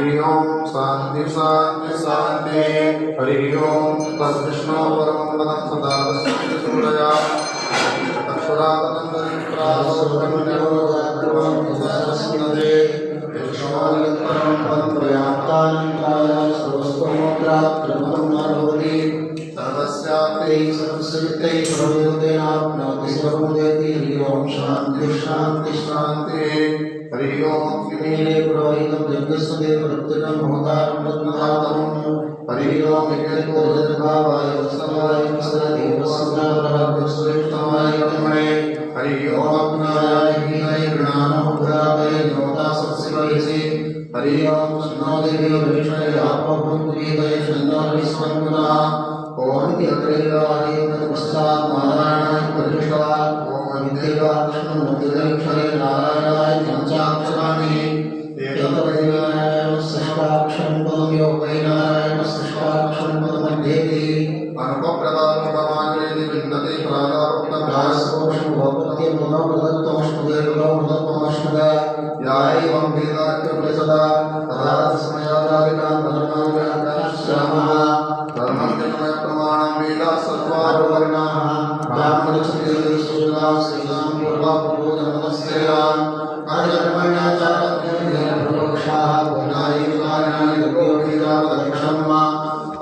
हरि ओम शांति शांति शांति। हरि ओम तद्विष्णु परमं पदं सदा तस्मै सूरया अक्षरादनन्दनं प्रासोकन्यवोदात्मसंसदे विष्णोयत्रं पदप्रयाप्तानन्त्राय सर्वस्वमोत्रात्मकं न भवति सर्वस्याप्ते सर्वस्वित्ते सर्वयोगेनाप्नोति सर्वमुदेति। हरि ओम शांति शांति शांति। हरि ओम किमेने पुरोहितं यज्ञस्वदेव प्रत्यकं होतारं पद्मनाभं। हरि ओम यज्ञोदभावाय वत्सवाय वत्सदेवसुदावरवत्सवेष्टवाय तन्मये। हरि ओम अज्ञानाय हीनाय ज्ञानमुद्राय ज्ञोतासत्सिवैसि। हरि ओम स्नोदेवी वैष्णवे आपभूतवेदये शन्नोर्विस्वन्मुनः। ओम यत्रैवादि तत्पश्चात् नारायणाय प्रतिष्ठा। ओम विद्येवाक्षरमुद्रैक्षरे नारायणाय पञ्चाक्षराणि। एकवैनारायणस्सष्टाक्षरं पदं वै नारायणस्सष्टाक्षरं पदमध्येति। अनुपप्रदानपदमाग्रेति विन्दते प्रादारोक्तभ्यासोषं भवत्यं मनोप्रदत्तमष्टदेवलोकमष्टद। या एवं वेदाख्यप्रसदा तदा तस्मयादाविकां धर्माव्याख्यास्यामः। धर्मज्ञमय प्रमाणं वेदा सर्वारो वर्णाः। ब्राह्मणक्षत्रियशूद्राः स्त्रीणां पूर्वापूर्वजन्मस्येयान् अधर्मण्याचारज्ञानप्रमोक्षाः गुणायिकानि लोकोपीडावदक्षम्मा।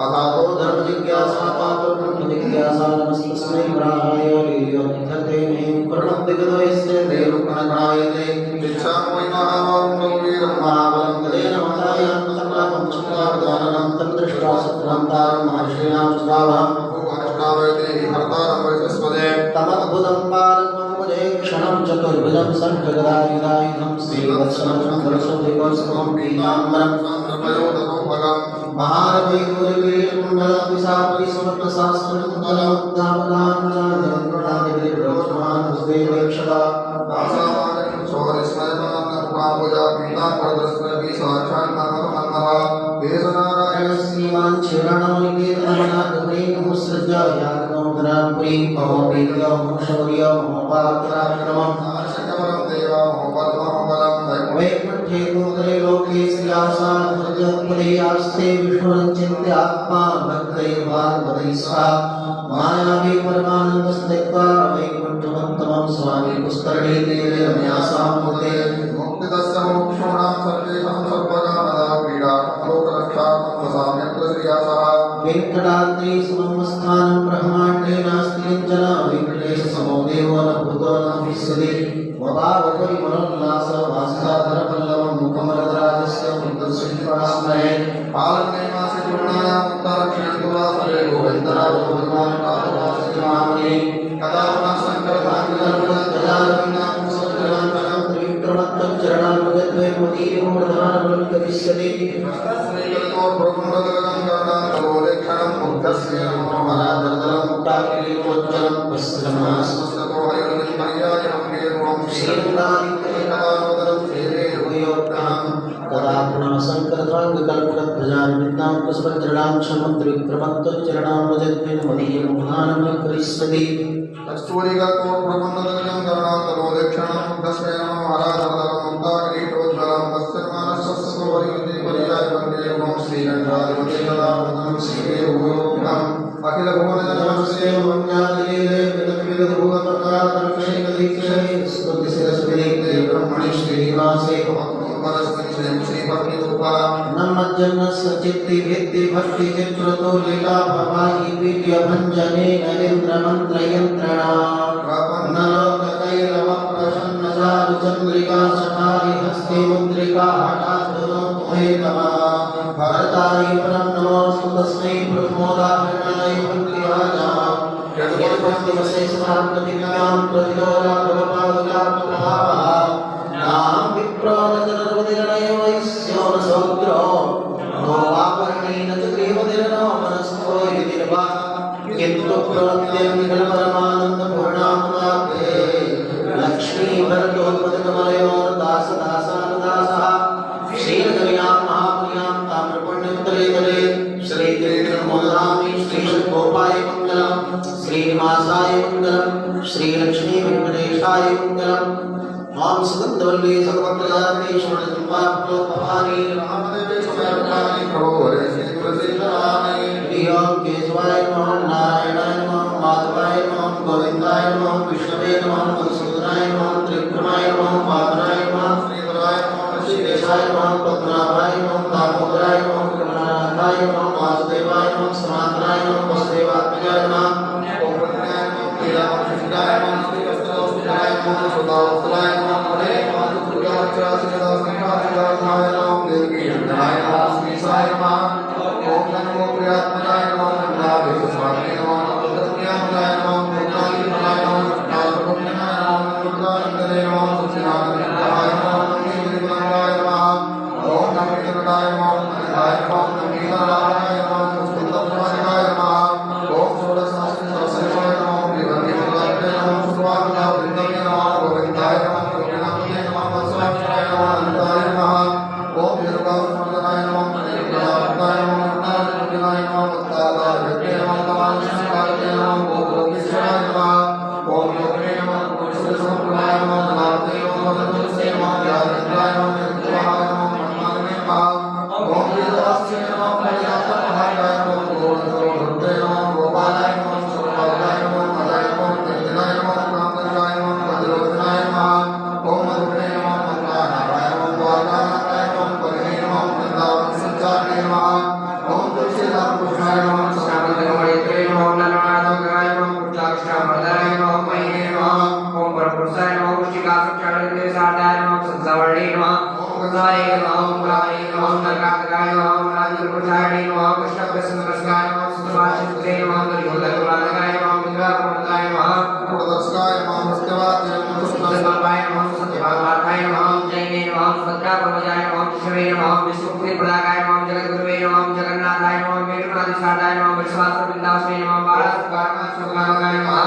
अथातो धर्मजिज्ञासा पातो ब्रह्मजिज्ञासा नमस्तस्मै ब्रह्माय लीयो निधते मे प्रणवदिगदयस्य देवप्रणगायते। इच्छामि महाभावं रघुवीरं महाबलं तदेन मतायान्तर्नाथं चक्रावदानं तं दृष्ट्वा सत्रान्तारं महर्षीणां स्वाभावं भूवनष्टावयते हर्तारं वैश्वस्पदे। तमद्भुतं पारत्वं मुदे क्षणं चतुर्भुजं शङ्खगदायुधायुधं श्रीवत्सनं सरस्वतीवत्सवं पीताम्बरं चन्द्रपयोधरोपगम् महारवैगुरुवीरकुण्डलं विशाखविस्मृतशास्त्रमुद्दामदानन्दप्रणादिभिर्रोचमानस्तेवेक्षदा। दासामानं शौरिस्मयमानपूजा पीताम्बरदर्शनभिः साक्षान्नाममन्नः। वेदनारायणः श्रीमान् याज्ञोधरापुरीं भववीर्यं शौर्यं महोपात्राक्रमं नारशकवरं देवं महोपद्ममबलं वैकुण्ठे गोदरे लोके श्रियासान्मृजत्पदेयास्ते विष्णुरञ्चिन्त्य आत्मा भक्तैर्भागवतैः सह मायावी परमानन्दस्त्यक्त्वा वैकुण्ठमत्तमं स्वामी पुष्करणीतीरे रम्यासां मुदे। मुक्तिदस्य मोक्षोणां सर्वेषां सर्वकामदा क्रीडा लोकरक्षार्थं वसाम्यत्र श्रियासः। वेङ्कटाद्रि समवस्थानं ब्रह्माण्डे नास्ति किञ्चन वेङ्कटेशसमो देवो न भूतो न भविष्यति। वदावपरिमलोल्लासवासिताधरपल्लवं मुखमरदराजस्य मुक्तश्रीनिवासमहे। पालनैमासि पूर्णायां मुक्तारक्षणन्तुवासरे गोविन्दराजभगवान्पादवासिमामहे। कदा पुनः शङ्करधान्यगर्भगजाननां सुत्रवन्तनं त्रिविक्रमत्तं चरणाम्बुजद्वयमतीर्मूर्धनाबलं करिष्यति। श्रीगतोर्भ्रकुण्डलगं कर्णान्तरोलेक्षणं मुग्धस्य मनोहरादरदलं मुक्ताकिरीटोज्ज्वलं वस्त्रमास्मस्ततो हरिर्निर्मर्यायं वीरं श्रीरङ्गादिकलिकदानोदरं श्रीरेणुयोक्तां। कदा पुनः शङ्करध्वाङ्गकल्पप्रजानिमित्तां पुष्पचरणां क्षमं त्रिविक्रमत्तं चरणाम्बुजद्वयमतीर्मूर्धनाबलं करिष्यति। कस्तूरिगतोर्भ्रकुण्डलगं कर्णान्तरोलेक्षणं मुग्धस्य मनोहरादरदलं मुक्ताकिरीटोज्ज्वलं वस्त्रमास्मस्ततो हरिर्निर्मर्यायं वीरं श्रीरङ्गादिकलिकदानोदरं श्रीरेणुयोक्तां। अखिल भुवनजनमस्य वंद्यादिले विदग्धभूतप्रकाशकैकदीक्षणे स्तुतिशिरस्विदे ब्रह्मणि श्रीनिवासे भवत्मनस्मिन् श्रीभक्तिरूपा। नमज्जनस्य चित्तिभित्ति भक्तिचित्रतो लीला भवाहि वीर्यभञ्जने नरेन्द्रमन्त्रयन्त्रणा। प्रपन्नलोककैरवप्रसन्नचारुचन्द्रिका सठारि हस्ते मुद्रिका हठाद्धुनो तुमेतमा। भरताय परं नमोऽस्तु तस्मै प्रथमोदाहरणाय भक्तिभाजां। यद्भक्तिवशेषान्तविज्ञां प्रतिलोलाभवपादुकाप्रभावः। नाम विप्रोरजनर्वदिरणयो वैस्यो न सौद्रो नो वापर्णेन च गृहवदिर्नो मनस्थो यदिर्वा। किन्तु प्रत्यङ्गलपरमानन्दपूर्णात्माप्ते लक्ष्मीभरतोत्पतिकमलयोर्दासदासानुदासः। श्रीरजन्यां महापुर्यां ताम्रपुण्योत्तरेतरे श्रीतीर्थमोदधामि श्रीषट्कोपाय मङ्गलम् श्रीनिवासाय मङ्गलम् श्रीलक्ष्मीवेङ्कटेशाय मङ्गलम्। ओम सुगंधवल्ली सर्वप्रजापति शरणचंपाप्तोपहारी रामदेवे स्वयंकानि प्रभो हरे श्री तुलसी चरानि ओम केशवाय नमः नारायणाय नमः माधवाय नमः गोविंदाय नमः विष्णवे नमः मधुसूदनाय नमः त्रिविक्रमाय नमः पावनाय नमः श्रीधराय नमः श्रीकेशाय नमः पद्मनाभाय नमः दामोदराय नमः कृष्णानाथाय नमः वासुदेवाय नमः सनातनाय नमः वसुदेवात्मजाय नमः ओम प्रज्ञाय नमः लीलावशिष्ठाय नमः श्रीवत्सलोष्ठाय नमः सुधावत्सलाय नमः हरे नमः दुर्गाचार्यदासंघाचार्याय नमः देवकीनंदनाय नमः श्रीसाय नमः ओम नमो प्रियात्मनाय नमः नंदाभिस्वामिने नमः तत्त्वज्ञानाय नमः पूर्णाधिपनाय नमः नाथपुण्यनाय नमः दुर्गानंदने नमः सच्चिदानंदाय नमः नंदीपनाय नमः ओम नमो विष्णुनाय नमः नारायणाय नमः नंदीनारायणाय नमः सुन्दरनाय नमः ओम षोडशास्त्रि सरस्वत्याय नमः विभूतिमूर्तये नमः सुभावनावृन्दाय नमः गोविन्दाय नमः गोविन्दाय नमः वत्साक्षाय नमः अनन्ताय नमः ओम दुर्गावत्सलाय नमः दुर्गावत्सलाय नमः नारायणाय नमः वत्सादाय नमः नमामि नमः गोविन्दाय नमः ओम योगे नमः पुरुषोत्तमाय नमः नारायणाय नमः तुलसी नमः ज्ञानदाय नमः विद्याय नमः ब्रह्माण्डे नमः ओम वेदास्ये नमः प्रजापतये नमः गोविन्दाय नमः गोपालाय नमः सर्वपालाय नमः मदाय नमः तृप्तिनाय नमः कामदाय नमः मधुरोधनाय नमः ओम मधुरे नमः मंगलाय नमः द्वारकानाय नमः परिणे नमः वृंदावन संचारणे नमः ओम तुलसीदास कृष्णाय नमः श्यामलमणित्रे नमः नरनाथाय नमः पुरुषाक्षामर्दाय नमः मये नमः ओम परपुरुषाय नमः पुष्टिकासक्षाणिते साधाय नमः संसावर्णे नमः ओम गंगाय नमः ओम गाय नमः नरकातकाय नमः ओम राजपुरुषाय नमः कृष्णप्रसन्नप्रसन्नाय नमः सुभाषिते नमः दुर्योधनकुलाय नमः इंद्राकुमाराय नमः प्रदर्शकाय नमः सत्यवादय नमः कृष्णसंकल्पाय नमः सत्यभामार्थाय नमः जैने नमः भद्रापरमजाय नमः शिवे नमः विष्णुपुत्रप्रदाय नमः जगद्गुरुवे नमः जगन्नाथाय नमः मेरुनाथाय नमः विश्वासवृंदावसे नमः बालासुकाय नमः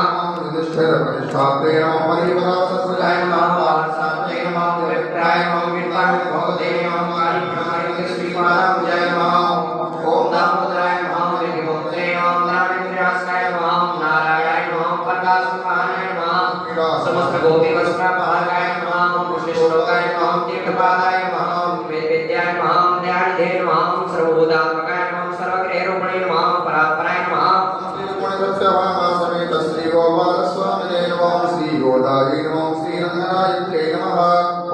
युधिष्ठिर प्रतिष्ठात्रे नमः परिवराससुजाय नमः बालसात्रे नमः विप्राय नमः विद्वान् नमः काली श्रीपादाय नमः ओम दामोदराय नमः विभूते नमः नारायणाय नमः नारायणाय नमः प्रकाशमानाय नमः समस्त गोपी वस्त्रपालाय नमः विष्णुलोकाय नमः तीर्थपादाय नमः वेदविद्याय नमः दयानिधे नमः सर्वभूतात्मकाय नमः सर्वग्रहरूपणे नमः परात्पराय नमः समेत श्री गोपालस्वामिने नमः श्री गोदाय नमः श्री रंगनायके नमः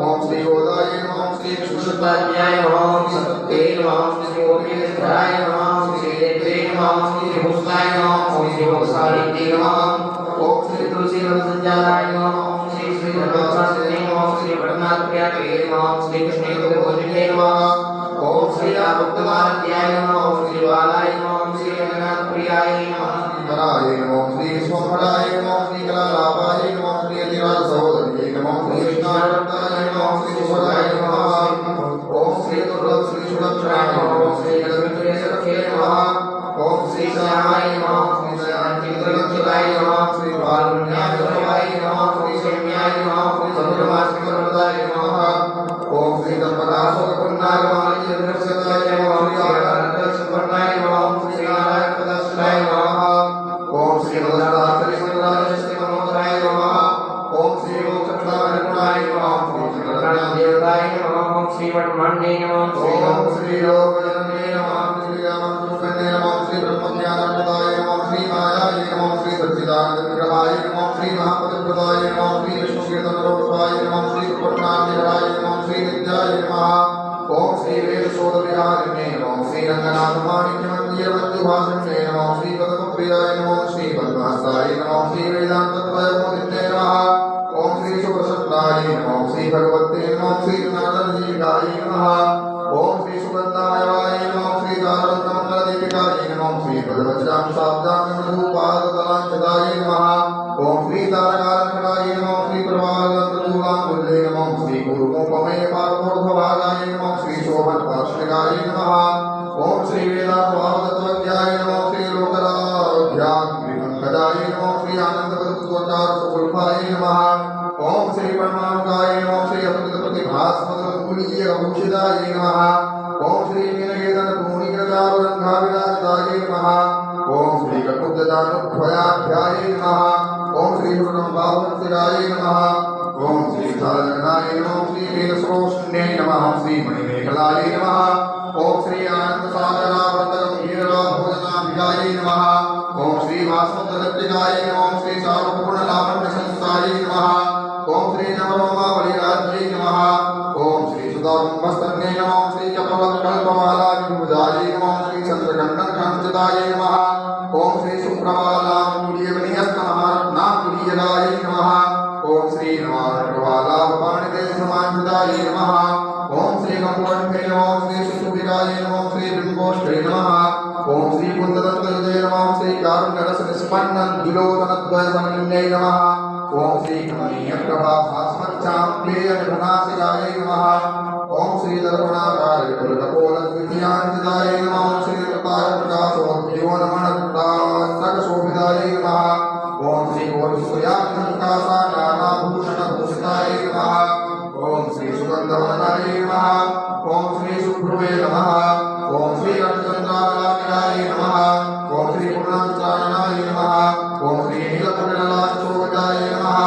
ओम श्री गोदाय नमः श्री विष्णुपाद्याय नमः सत्ये नमः श्री गोपीश्वराय नमः श्री देवे नमः श्री भूषणाय नमः ओम श्री भोगसालिते नमः ओम श्री तुलसी संजाताय नमः ओम श्री श्री धर्मशास्त्रे नमः श्री वरनाथप्रियाय नमः श्री कृष्णेन्द्रभोजने नमः ओम श्री भक्तमानध्याय नमः ओम श्री बालाय नमः ओम श्री रंगनाथप्रियाय नमः श्री नमः श्री सोमराय नमः श्री कलालाभाय नमः श्री अतिराज सहोदरी नमः श्री कृष्णानंदाय नमः श्री सुभद्राय नमः ओम श्री दुर्लभ श्री सुलक्षणाय नमः श्री जगन्नाथ सखे नमः ओम श्री श्यामाय नमः श्री शांतिप्रलक्षिताय नमः श्री बालुन्याय नमः श्री शम्याय नमः श्री चंद्रमासिकरदाय नमः ओम श्री दंपताशोकपुन्नाय नमः श्री चंद्रशताय नमः श्री आनंदसंपन्नाय नमः श्री नारायण पदाश्रयाय नमः ओम श्री मदनाथाय श्री मनोहराय नमः ओम श्री मोक्षप्रदाय नमः श्री जगन्नाथ देवताय नमः ओम श्री वटमान्ये नमः ओम श्री लोकजनने नमः श्री रामचंद्रने नमः श्री ब्रह्मज्ञानप्रदाय नमः श्री मायाय नमः श्री सच्चिदानंद विग्रहाय नमः श्री महापतिप्रदाय नमः श्री विष्णुकीर्तनरूपाय नमः श्री पट्टनाधिराय नमः श्री विद्याय नमः ओम श्री वेदसोदविहारिणे नमः श्री रंगनाथ माणिक्यमंदिर मध्युभाषणे नमः श्री पद्मप्रियाय नमः श्री पद्महस्ताय नमः श्री वेदांतत्रयमोदिते नमः ओम श्री सुप्रसन्नाय नमः श्री भगवते नमः श्री नारदजीवाय नमः ओम श्री सुगंधाय नमः श्री दारतमंगलदीपिकाय नमः श्री भगवत्यां शाब्दां मधुपादतलांचदाय नमः ओम श्री तारकालंकराय नमः श्री प्रभावलंकरूलांकुले नमः श्री गुरुमोपमेय पार्वोर्ध्वभागाय नमः श्री शोभनपार्श्विकाय नमः ओम श्री वेदात्मभावतत्वज्ञाय नमः श्री लोकराध्यात्मिकदाय नमः श्री आनंदवदत्वचारसुगुल्फाय नमः ओम श्री परमानुकाय नमः श्री अभूषिताय नमः ओम श्री मीनकेतन भूमिकृतावरंघाविराजिताय नमः ओम श्री कटुब्धदानुभयाभ्याय नमः ओम श्री गुरुणं भाववत्सिराय नमः ओम श्री सारनाय नमः श्री वीरसरोष्ण्ये नमः श्री मणिमेखलाय नमः ओम श्री आनंद सागरावतरवीरा भोजनाभिजाय नमः ओम श्री वासुदेवाय नमः ओम श्री सार्वपूर्ण लावण्य संस्थाय नमः ओम श्री नवरोमावलिराज्ये नमः ओम श्री सुदाम्बस्तन्ये नमः ओम श्री कपलकल्पमाला विभुजाय नमः ओम श्री चंद्रगंडन कांचिताय नमः ओम श्री सुप्रभालांकुलीयवनिहस्तमहारत्नाकुलीयदाय नमः ओम श्री नवारकवालापाणिदेशमान्विताय नमः ओम श्री गंगोण्ठे नमः ओम श्री सुसुभिराय नमः ओम श्री बिंबोष्ठे नमः ओम श्री कुन्ददत्तहृदये नमः ओम श्री कारुण्यरसनिष्पन्नद्विलोचनद्वयसमन्ये नमः ओम श्री कमनीयप्रभाभास्मच्चाम्बेयनिभनासिकाय नमः ओम श्री दर्पणाकाय कुलकपोलद्वितीयाञ्चिताय नमः ओम श्री प्रकाशोद्योनमणत्रास्तकशोभिताय नमः ओम श्री गोविसूयाभूषणभूषिताय नमः ओम श्री सुगन्धवदनाय नमः ओम श्री सुभ्रुवे नमः ओम श्री रक्तचन्द्रालाकिनाय नमः ओम श्री पूर्णाञ्चारणाय नमः ओम श्री नीलकुटिललाञ्चोदिताय नमः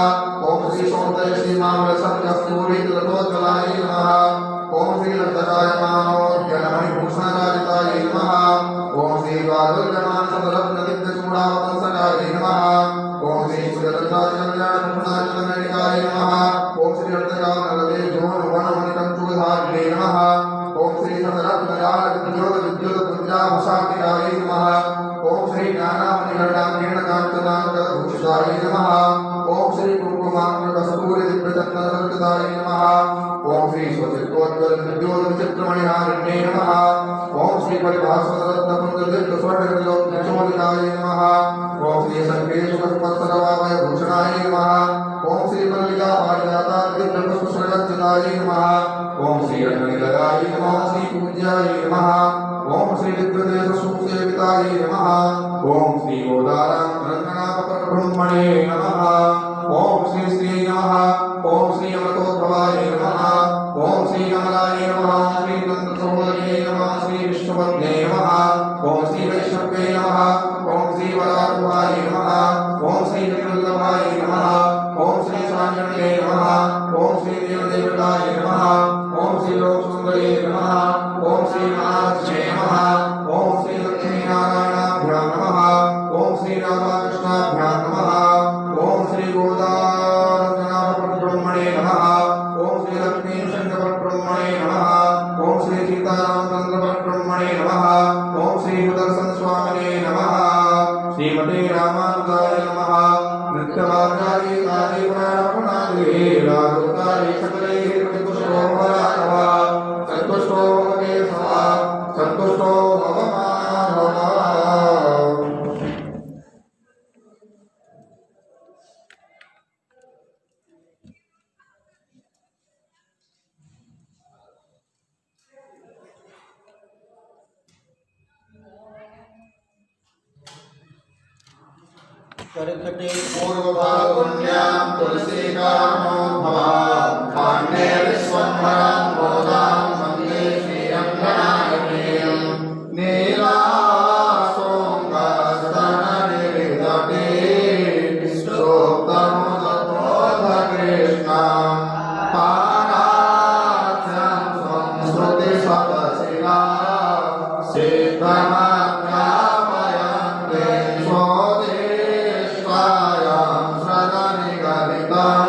ओम श्री सौन्दर्यसीमावलसर्गस्तूरितलतोज्ज्वलाय नमः ओम श्री लब्धकायमानोद्यनमणिभूषणराजिताय नमः ओम श्री वादुल्यमानसदलग्नदिव्यचूडावतंसकाय नमः ओम श्री सुरलताजल्याणभूषणाचलमेणिकाय नमः ओम श्री अर्धकानलदेवोन्वनमणिकञ्चूधारिणे नमः ओम श्री सदरत्नजालविद्योतविद्युतपुञ्जाभसाकिराय नमः ओम श्री ज्ञानामणिगण्डाङ्गीर्णकाञ्चनाङ्गभूषिताय नमः ओम श्री कुङ्कुमाङ्गकस्तूरिदिव्यचन्दनसंकृताय नमः ओम श्री स्वचित्रोज्ज्वलविद्योतविचित्रमणिहारिण्ये नमः ओम श्री परिभास्वरत्नपुञ्जदिव्यस्वर्णविलोचनोदिताय नमः ओम श्री सर्वेषुकस्पत्सरवामयभूषणाय नमः ओम श्री मल्लिकापारिजातादिव्यपुष्पसर्गच्युताय नमः ओम श्री रत्ननिलयाय नमः श्री पूज्याय नमः ओम श्री विद्युदेशसुसेविताय नमः ओम श्री गोदाराङ्गनाथपरब्रह्मणे नमः ओम श्री श्री नमः ओम श्री अमृतोद्भवाय नमः ओम श्री कमलाय नमः ओम श्री नन्दसहोदर्ये नमः श्री विष्णुपत्ने नमः ओम श्री वैष्णवे नमः ओम श्री वरारुहाय नमः ओम श्री विवल्लभाय नमः ओम श्री स्वामिने नमः ओम श्री देवदेवताय नमः ओम श्री लोकसुन्दरे नमः ओम श्री महालक्ष्मे नमः ओम श्री लक्ष्मीनारायणाभ्यां नमः ओम श्री राधाकृष्णाभ्यां नमः ओम श्री गोदारब्रह्मणे नमः ओम श्री लक्ष्मीशङ्करब्रह्मणे नमः ओम श्री सीतारामचन्द्रब्रह्मणे नमः ओम श्री सुदर्शन स्वामिने नमः श्रीमते रामानुजाय नमः नित्यवाग्याये काले प्राणपणाये राजोत्तारे सकले प्रतिपुष्टो भयानः सन्तुष्टो भवे सदा सन्तुष्टो भवमानः कर्कटे पूर्वभागुण्यां तुलसीकारणोद्भवां काण्डे विश्वम्भरां गोदां वन्दे श्रीरङ्गनायकीं नीलासोङ्गस्तननिविदटे स्तोत्रमुदबोधकृष्णां पाराख्यं संस्कृतिसपशिला सिद्धमज्ञापयन्ते स्वदेष्टायां सदनिगलितां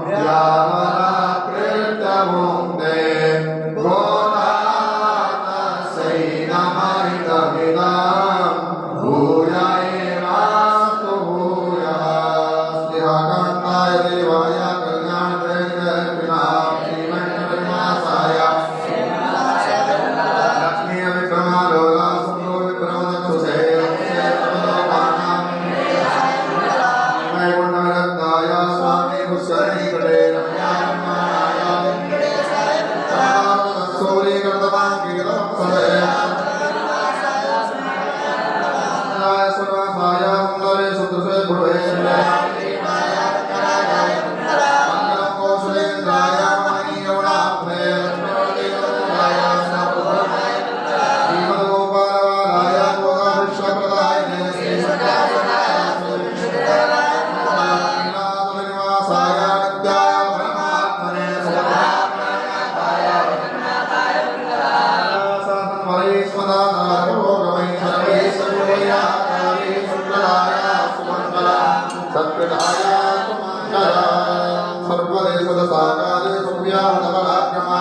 व्यावराकृत्यमुक्ते तत्कृताय सुमङ्गला सर्वदेशदशाकालेषु व्याहृतबलाक्रमा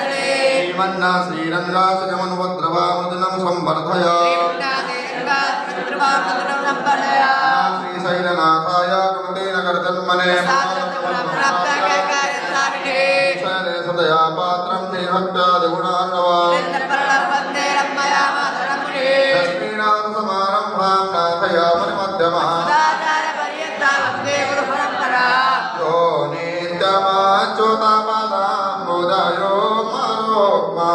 श्रीमन्ना श्रीरङ्गासुजमन्वद्रवामुदनं संवर्धय श्रीशैलनाथाय कृतेन कर्तन्मने सदया पात्रं निर्भक्त्यादिगुणार्णवा लक्ष्मीनाथ समारम्भां नाथया परिमध्यमः यो नित्यमाच्युतापदां मुदयो मरोक्मा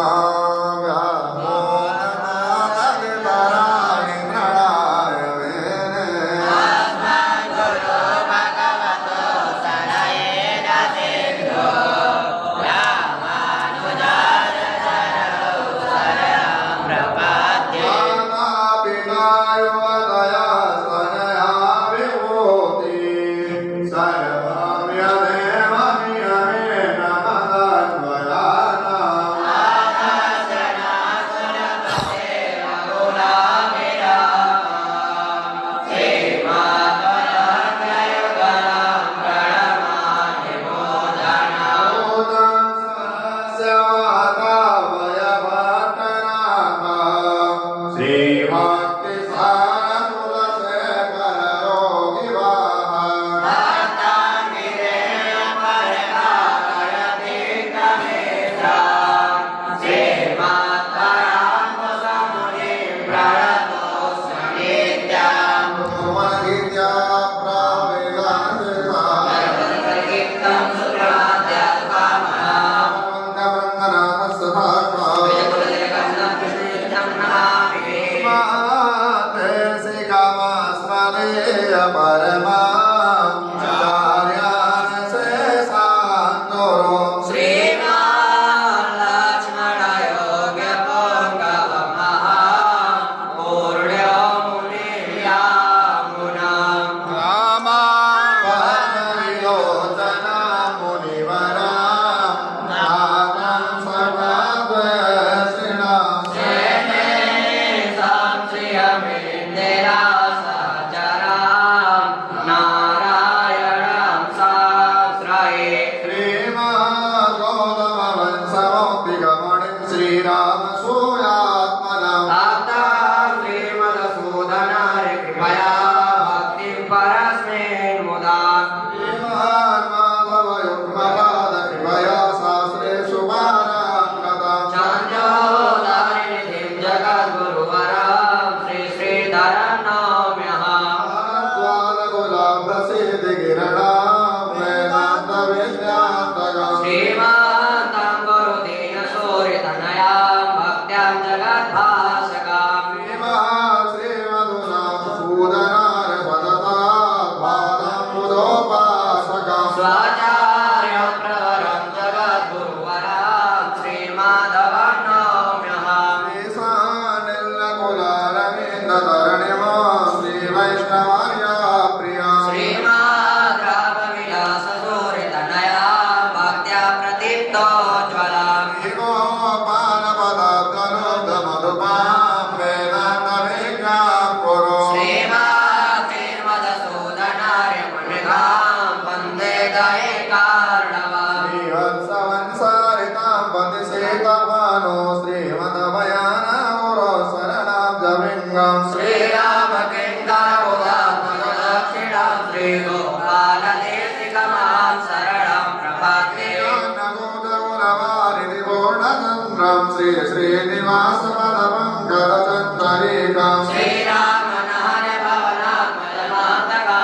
श्री श्रीनिवास पदमंगलचंद्रिकां श्रीराम नारे भवनात्मजमातकां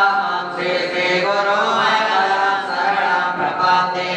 श्री श्री गुरु शरणं प्रपद्ये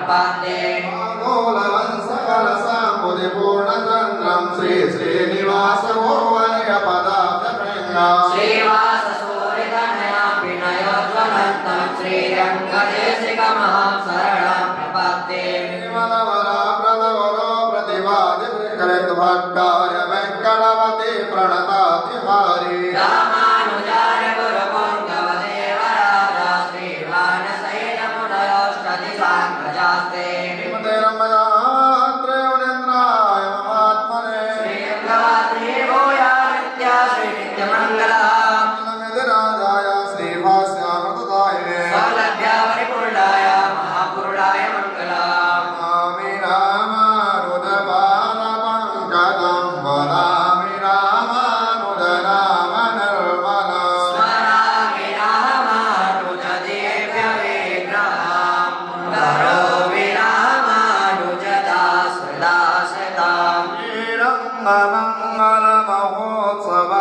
प्रपद्ये मूलवंशकलसाम्बुधिपूर्णचन्द्रं श्री श्रीनिवास श्रीवाससूरितनया विनयोज्वलन्तं श्रीरङ्गदेशिकमहं शरणं प्रपद्ये प्रतिवादिकृतभट्टार्य वेङ्कटवती प्रणतातिहारी रामानुजार्य गुरुपुङ्गवदेवराजा श्रीवानसैनमुनयोष्टदिशाङ्गजास्ते त्रयोनेन्द्राय महात्मने श्रीरङ्गवाद्रीभूयामित्या श्रीनित्यमङ्गलः राजाय श्रीभास्यामृतदायिने सौलभ्या परिपूर्णाय महापूर्णाय मङ्गलम् स्वामी रामानुजपादपङ्कजं वदामि रामानुजनाम निर्मलम् स्मरामि रामानुजदिव्यविग्रहं करोमि रामानुजदासदासदाम्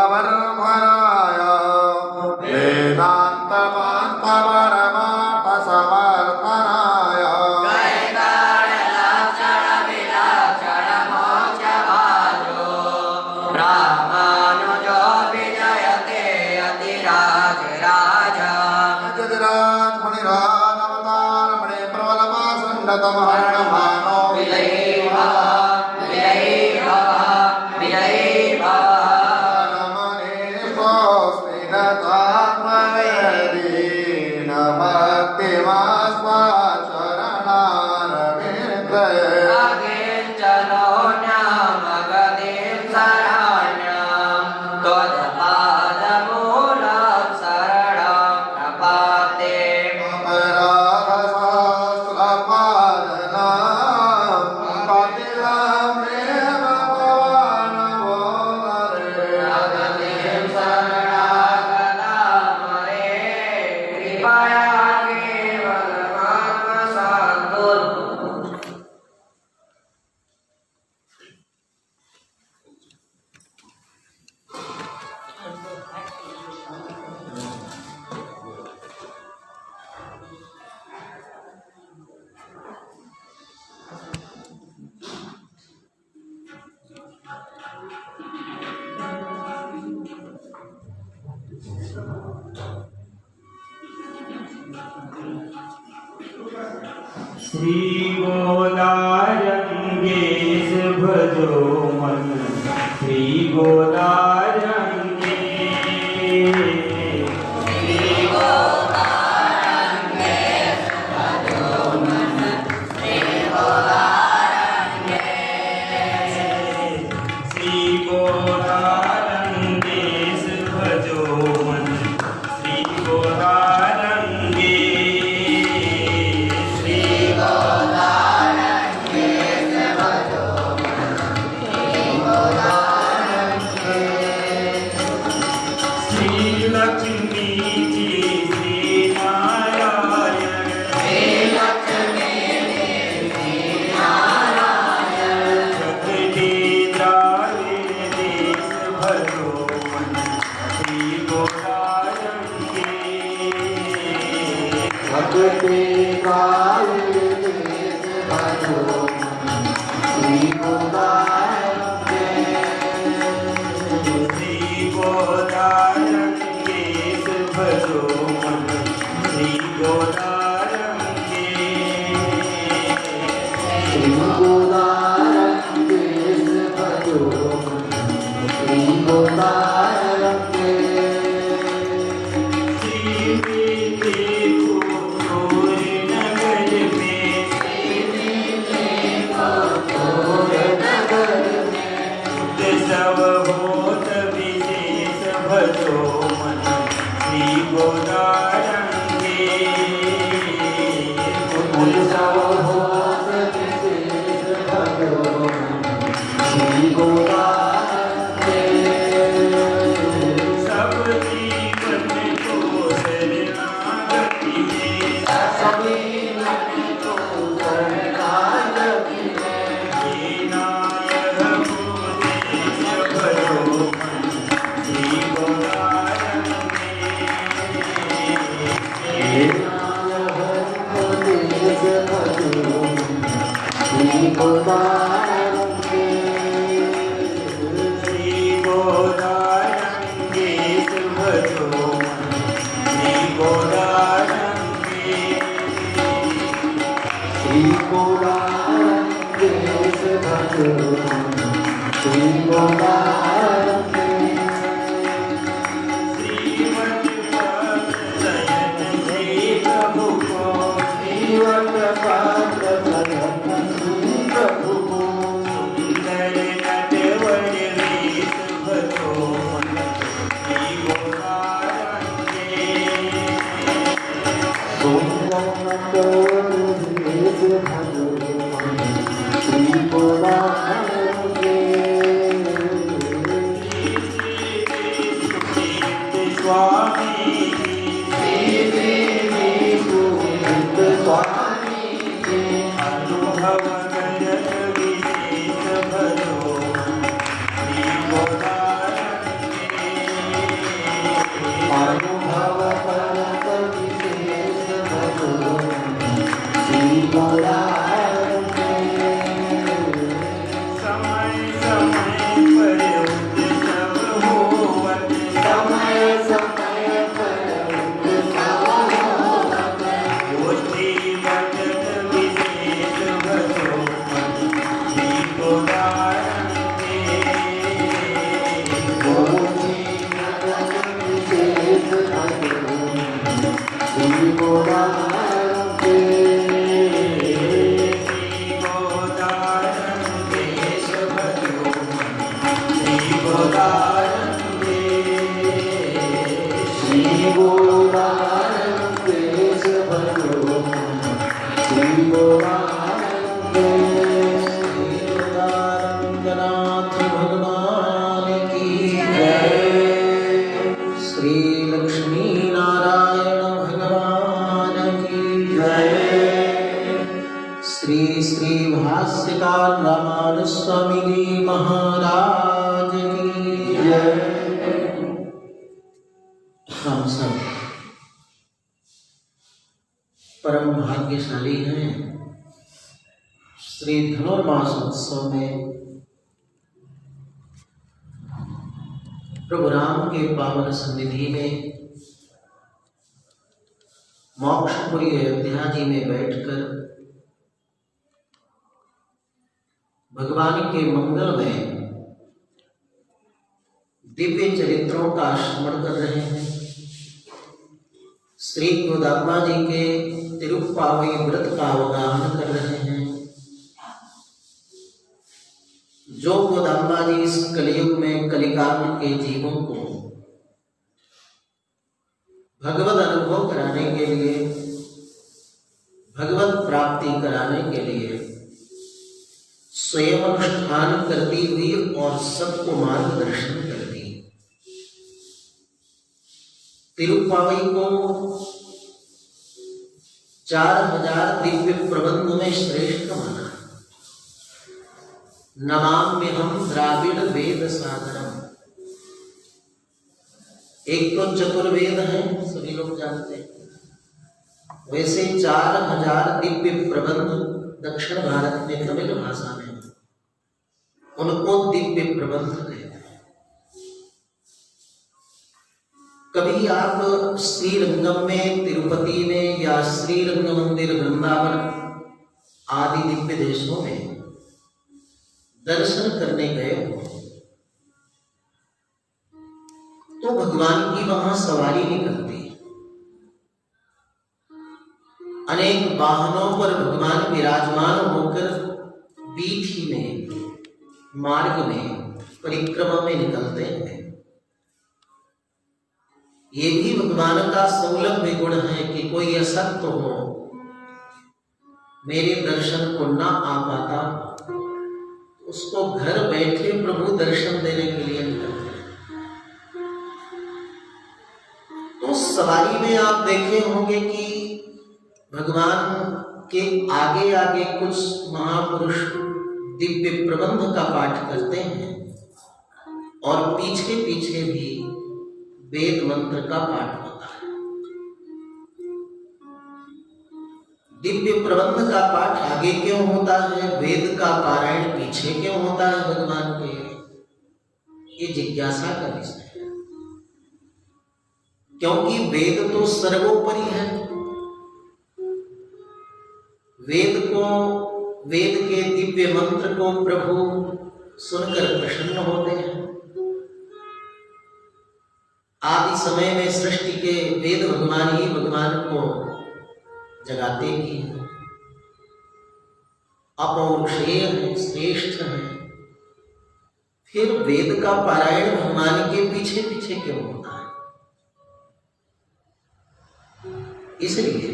श्रीरङ्गमङ्गलमहोत्सववर्धनाय वेदान्तपान्तपरमापसमर्थनाय कैकाडलक्षणविलक्षणमोक्षभाजो रामानुजो विजयते अतिराजराजा जगराजमणिराजमतारमणे प्रबलपासण्डतमहरणमानो विजयी भव विजयी भव विजयी भव रमणेशोऽस्मिनतात्मवेदीन भक्तिमास्वाचरणारविन्दे अकिञ्चनोऽन्यमगतिं शरण्यं त्वत्पादमूलं शरणं प्रपद्ये अपराधशास्त्रपादनां पतिलामेव पवनबोधरे अगतिं शरणागतामरे कृपया केवलमात्मसद्गुरु श्री गोदारंगेश भजो मन श्री गोदारंगे श्री गोदारंगेश भजो मन श्री गोदारंगे श्री श्री लक्ष्मी जी श्री नारायण जगदे द्रावे देश भजो मन श्री गोदारंगे भगते काले देश भजो श्री गोदारंगे श्री गोदारंगेश भजो मन श्री गोदारंगे श्री गोदारंगे भजो श्री गोदारंगे श्री कोटोर नगर में उत्सव होत विशेष भजो मन श्री गोदारंगे उत्सव होत विशेष भजो श्री गोदारंगे सब जीवन को शरणागति है सभी नदी को शरणागति में ये नायक उपदेश भजो मन श्री गोदारंगे हे नायक उपदेश भजो श्रीमद् भक्तजन जी प्रभु को सुंदर नटवर वेश भरो श्री स्वामी अनुभव करत विशेष भरो श्री समय समय पर उत्सव होवत गोष्ठी बचत विशेष भरो श्री श्री लक्ष्मी नारायण भगवान की जय। श्री श्री भाष्यकार रामानुज स्वामी जी महाराज की जय। हम सब परम भाग्यशाली हैं। श्री धनुर्मास उत्सव में प्रभु राम के पावन सन्निधि में मोक्षपुरी अयोध्या जी में बैठकर भगवान के मंगल में दिव्य चरित्रों का स्मरण कर रहे हैं। श्री गोदात्मा जी के तिरुप्पावई व्रत का अवगाहन कर रहे हैं। जो गोदाम्बा जी इस कलयुग में कलिकाल के जीवों को भगवत अनुभव कराने के लिए, भगवत प्राप्ति कराने के लिए स्वयं अनुष्ठान करती हुई और सबको मार्गदर्शन करती। तिरुप्पावई को 4000 दिव्य प्रबंध में श्रेष्ठ माना। नमाम्यहं द्राविड़ वेद सागरम। एक तो चतुर्वेद है, सभी लोग जानते हैं। वैसे 4000 दिव्य प्रबंध दक्षिण भारत में तमिल भाषा में उनको दिव्य प्रबंध कहते हैं। कभी आप श्रीरंगम में, तिरुपति में या श्रीरंग मंदिर वृंदावन आदि दिव्य देशों में दर्शन करने गए हो तो भगवान की वहां सवारी निकलती। अनेक वाहनों पर भगवान विराजमान होकर वीथी में, मार्ग में, परिक्रमा में निकलते हैं। ये भी भगवान का सौलभ्य गुण है कि कोई असक्त हो, मेरे दर्शन को ना आ पाता, उसको घर बैठे प्रभु दर्शन देने के लिए निकलते हैं। तो सवारी में आप देखे होंगे कि भगवान के आगे आगे कुछ महापुरुष दिव्य प्रबंध का पाठ करते हैं और पीछे पीछे भी वेद मंत्र का पाठ होता है। दिव्य प्रबंध का पाठ आगे क्यों होता है, वेद का पारायण पीछे क्यों होता है भगवान के, ये जिज्ञासा का विषय है। क्योंकि वेद तो सर्वोपरि है। वेद को वेद के दिव्य मंत्र को प्रभु सुनकर प्रसन्न होते हैं। आदि समय में सृष्टि के वेद भगवान ही भगवान को जगाते भी हैं, अपौरुषेय है, श्रेष्ठ है। फिर वेद का पारायण भगवान के पीछे पीछे क्यों होता है? इसलिए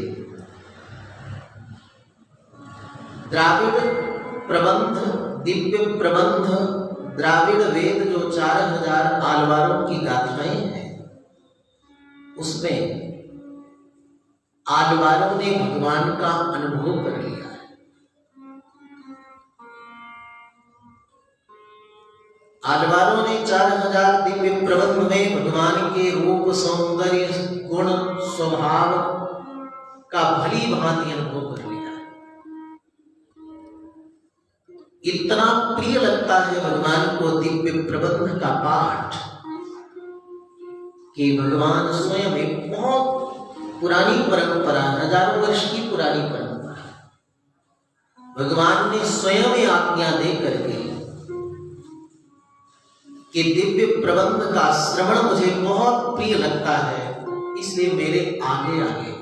द्राविड़ प्रबंध, दिव्य प्रबंध, द्राविड़ वेद जो 4000 आलवारों की गाथाएं हैं, उसमें आलवारों ने भगवान का अनुभव कर लिया है। आलवारों ने 4000 दिव्य प्रबंध में भगवान के रूप, सौंदर्य, गुण, स्वभाव का भली भांति अनुभव कर लिया है। इतना प्रिय लगता है भगवान को दिव्य प्रबंध का पाठ कि भगवान स्वयं एक बहुत पुरानी परंपरा, हजारों वर्ष की पुरानी परंपरा, भगवान ने स्वयं आज्ञा दे करके कि दिव्य प्रबंध का श्रवण मुझे बहुत प्रिय लगता है, इसलिए मेरे आगे आगे।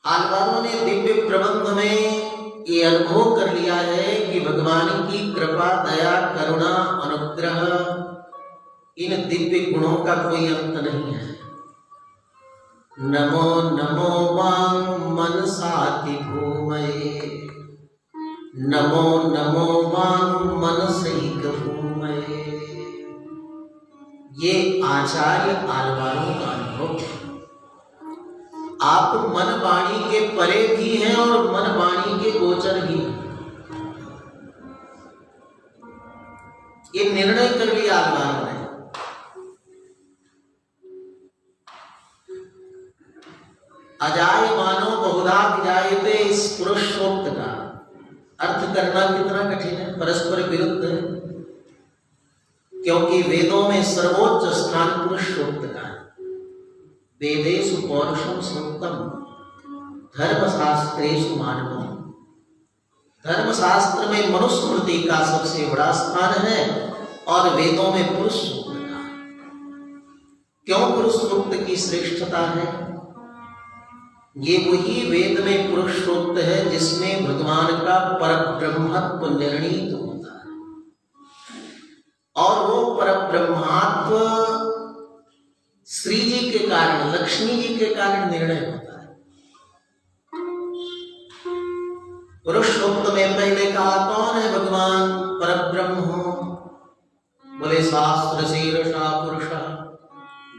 आलवारों ने दिव्य प्रबंध में ये अनुभव कर लिया है कि भगवान की कृपा, दया, करुणा, अनुग्रह, इन दिव्य गुणों का कोई अंत नहीं है। नमो नमो वां मनसाति भूमये, नमो नमो वां मनसैक भूमये। ये आचार्य आलवारों का अनुभव है। आप मन वाणी के परे भी हैं और मन वाणी के गोचर भी हैं। ये निर्णय कर लिया आलवारों ने। अजायमानो बहुधा विजायते, इस पुरुषोक्त का अर्थ करना कितना कठिन है, परस्पर विरुद्ध है, क्योंकि वेदों में सर्वोच्च स्थान पुरुषोक्त का है। वेदेषु पौरुषम सूक्तम, धर्मशास्त्रेषु मानवम। धर्मशास्त्र में मनुस्मृति का सबसे बड़ा स्थान है और वेदों में पुरुष सूक्त का। क्यों पुरुष सूक्त की श्रेष्ठता है? ये वही वेद में पुरुष सूक्त है जिसमें भगवान का परब्रह्मत्व निर्णीत होता है, और वो परब्रह्मत्व श्री जी के कारण, लक्ष्मी जी के कारण निर्णय होता है। पुरुष सूक्त में पहले कहा कौन है भगवान परब्रह्म हो? बोले शास्त्र शीर्षा पुरुष,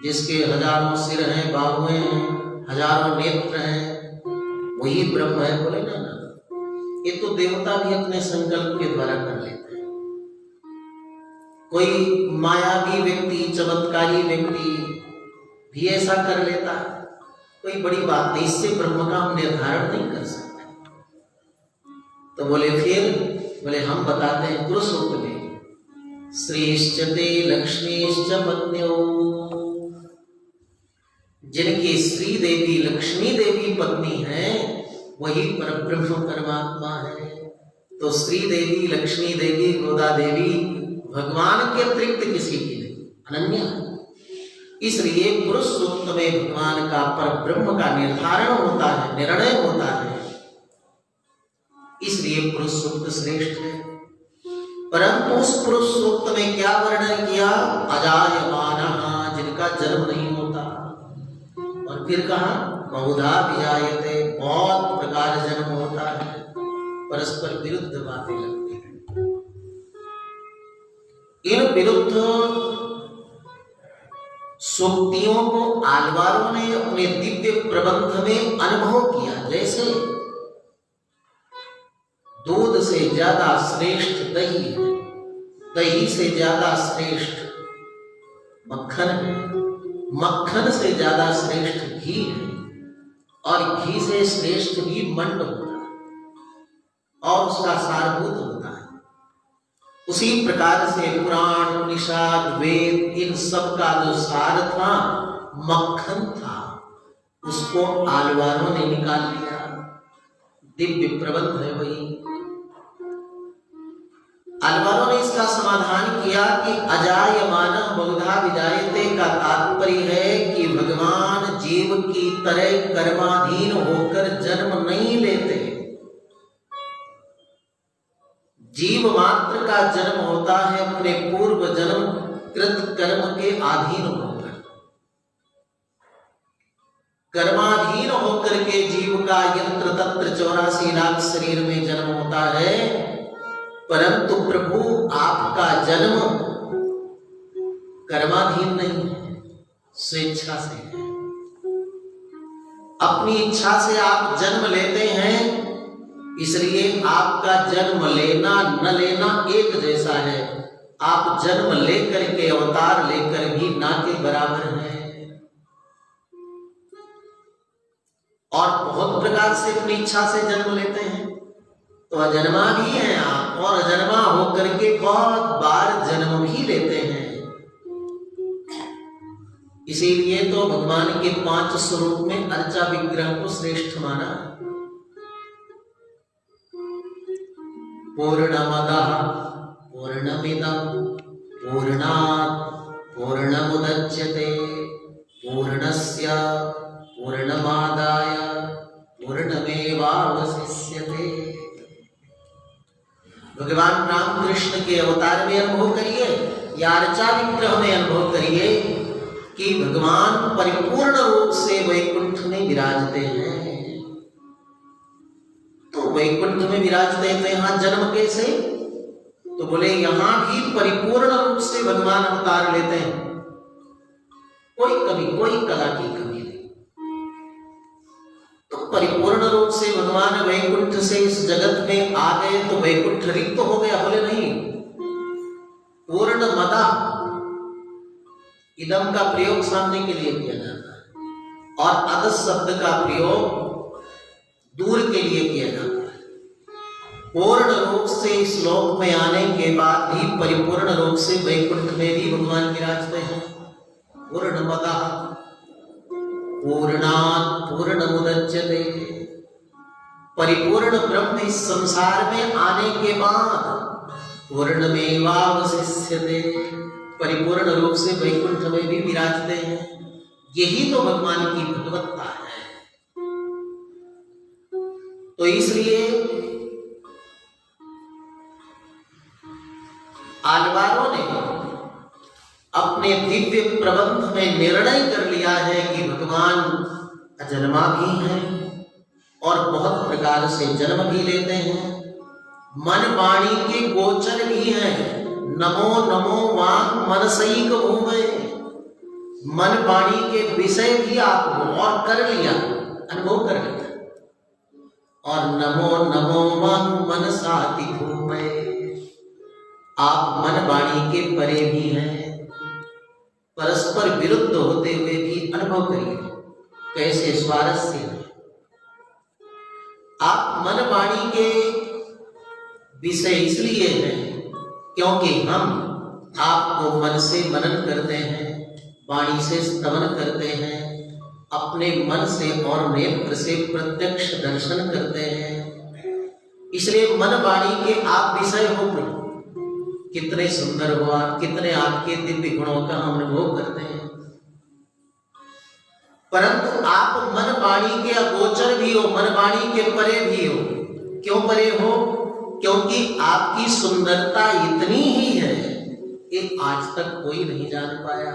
जिसके हजारों सिर हैं, बाहुएं हैं, हजारों नेत्र हैं, वही ब्रह्म है। बोले ना, ये तो देवता भी अपने संकल्प के द्वारा कर लेते हैं। कोई मायावी व्यक्ति, चमत्कारी व्यक्ति भी ऐसा कर लेता है, कोई बड़ी बात नहीं, इससे ब्रह्म का हम निर्धारण नहीं कर सकते। तो बोले फिर, बोले हम बताते हैं पुरुष सूक्त में, श्रेष्ठ ते लक्ष्मीश्च पत्न्यो, जिनकी श्री देवी लक्ष्मी देवी पत्नी है वही परब्रह्म परमात्मा है। तो श्री देवी, लक्ष्मी देवी, गोदा देवी भगवान के अतिरिक्त किसी की नहीं, अनन्या है। इसलिए पुरुष सूक्त में भगवान का परब्रह्म का निर्धारण होता है, निर्णय होता है, इसलिए पुरुष सूक्त श्रेष्ठ है। परंतु उस पुरुष सूक्त में क्या वर्णन किया? अजायमानः, जिनका जन्म नहीं होता। और फिर कहा बहुधा विजायते, बहुत प्रकार जन्म होता है। परस्पर विरुद्ध बातें लगती हैं। इन विरुद्ध सूक्तियों को आलवारों ने अपने दिव्य प्रबंध में अनुभव किया। जैसे दूध से ज्यादा श्रेष्ठ दही है, दही से ज्यादा श्रेष्ठ मक्खन है, मक्खन से ज्यादा श्रेष्ठ घी है, और घी से श्रेष्ठ भी मंड होता है और उसका सारभूत होता है। उसी प्रकार से पुराण, उपनिषद, वेद, इन सब का जो सार था, मक्खन था, उसको आलवारों ने निकाल लिया दिव्य प्रबंध है वही। अलवारों ने इसका समाधान किया कि अजायमान बहुधा विजायते का तात्पर्य है कि भगवान जीव की तरह कर्माधीन होकर जन्म नहीं लेते। जीव मात्र का जन्म होता है अपने पूर्व जन्म कृत कर्म के अधीन होकर। कर्माधीन होकर के जीव का यत्र तत्र 84 लाख शरीर में जन्म होता है, परंतु प्रभु आपका जन्म कर्माधीन नहीं है, स्वेच्छा से है। अपनी इच्छा से आप जन्म लेते हैं, इसलिए आपका जन्म लेना न लेना एक जैसा है। आप जन्म लेकर के अवतार लेकर भी ना के बराबर हैं। और बहुत प्रकार से अपनी इच्छा से जन्म लेते हैं, तो अजन्मा भी हैं आप, और अजन्मा होकर के बहुत बार जन्म भी लेते हैं। इसीलिए तो भगवान के 5 स्वरूप में अर्चा विग्रह को श्रेष्ठ माना। पूर्णमदः पूर्णमिदं पूर्णात् पूर्णमुदच्यते पूर्णस्य पूर्णमादाय पूर्णमेवावशिष्यते। भगवान रामकृष्ण के अवतार में अनुभव करिए या अर्चा विग्रह में अनुभव करिए कि भगवान परिपूर्ण रूप से वैकुंठ में विराजते हैं। तो वैकुंठ में विराजते हैं तो यहाँ जन्म कैसे? तो बोले यहाँ भी परिपूर्ण रूप से भगवान अवतार लेते हैं, कोई कमी कोई कला की कमी नहीं। तो परिपूर्ण रूप से भगवान वैकुंठ से इस जगत में आ गए तो वैकुंठ रिक्त हो गया? बोले नहीं, पूर्ण मदा इदम का प्रयोग सामने के लिए किया जाता है और अद शब्द का प्रयोग दूर के लिए किया जाता है। पूर्ण रूप से इस लोक में आने के बाद भी परिपूर्ण रूप से वैकुंठ में भी भगवान विराजते हैं। पूर्णमदा पूर्णात् पूर्णमुदच्यते। परिपूर्ण ब्रह्म इस संसार में आने के बाद पूर्णमेवावशिष्यते, परिपूर्ण रूप से वैकुंठ में भी विराजते हैं। यही तो भगवान की भगवत्ता है। तो इसलिए आलवारों ने अपने दिव्य प्रबंध में निर्णय कर लिया है कि भगवान अजन्मा भी हैं और बहुत प्रकार से जन्म भी लेते हैं, मन वाणी के गोचर भी हैं। नमो नमो वांग मनसैक भूमे, मन वाणी के विषय भी आप और कर लिया, अनुभव कर लिया। और नमो नमो वांग मनसाति भूमे, आप मन वाणी के परे भी हैं, परस्पर विरुद्ध होते हुए भी अनुभव करिए कैसे स्वारस्य है। आप मन वाणी के विषय इसलिए हैं क्योंकि हम आपको मन से मनन करते हैं, वाणी से स्तवन करते हैं, अपने मन से और नेत्र से प्रत्यक्ष दर्शन करते हैं। इसलिए मन वाणी के आप विषय हो प्रभु। कितने सुंदर हो आप, कितने आपके दिव्य गुणों का हम अनुभव करते हैं, परंतु आप मन वाणी के अगोचर भी हो, मन वाणी के परे भी हो। क्यों परे हो? क्योंकि आपकी सुंदरता इतनी ही है कि आज तक कोई नहीं जान पाया।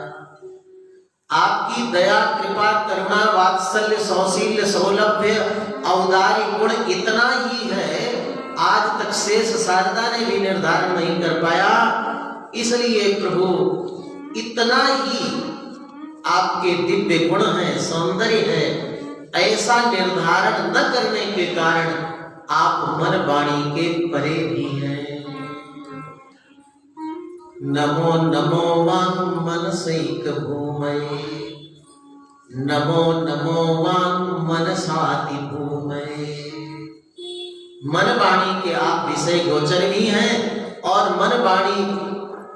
आपकी दया कृपा करुणा वात्सल्य सौशील्य सौलभ्य औदार्य गुण इतना ही है, आज तक शेष शारदा ने भी निर्धारण नहीं कर पाया। इसलिए प्रभु इतना ही आपके दिव्य गुण है, सौंदर्य है, ऐसा निर्धारण न करने के कारण आप मन वाणी के परे भी हैं। नमो नमो वांग मनसैक भूमे, नमो नमो वांग मनसाति भूमे। मन वाणी के आप विषय गोचर भी हैं और मन वाणी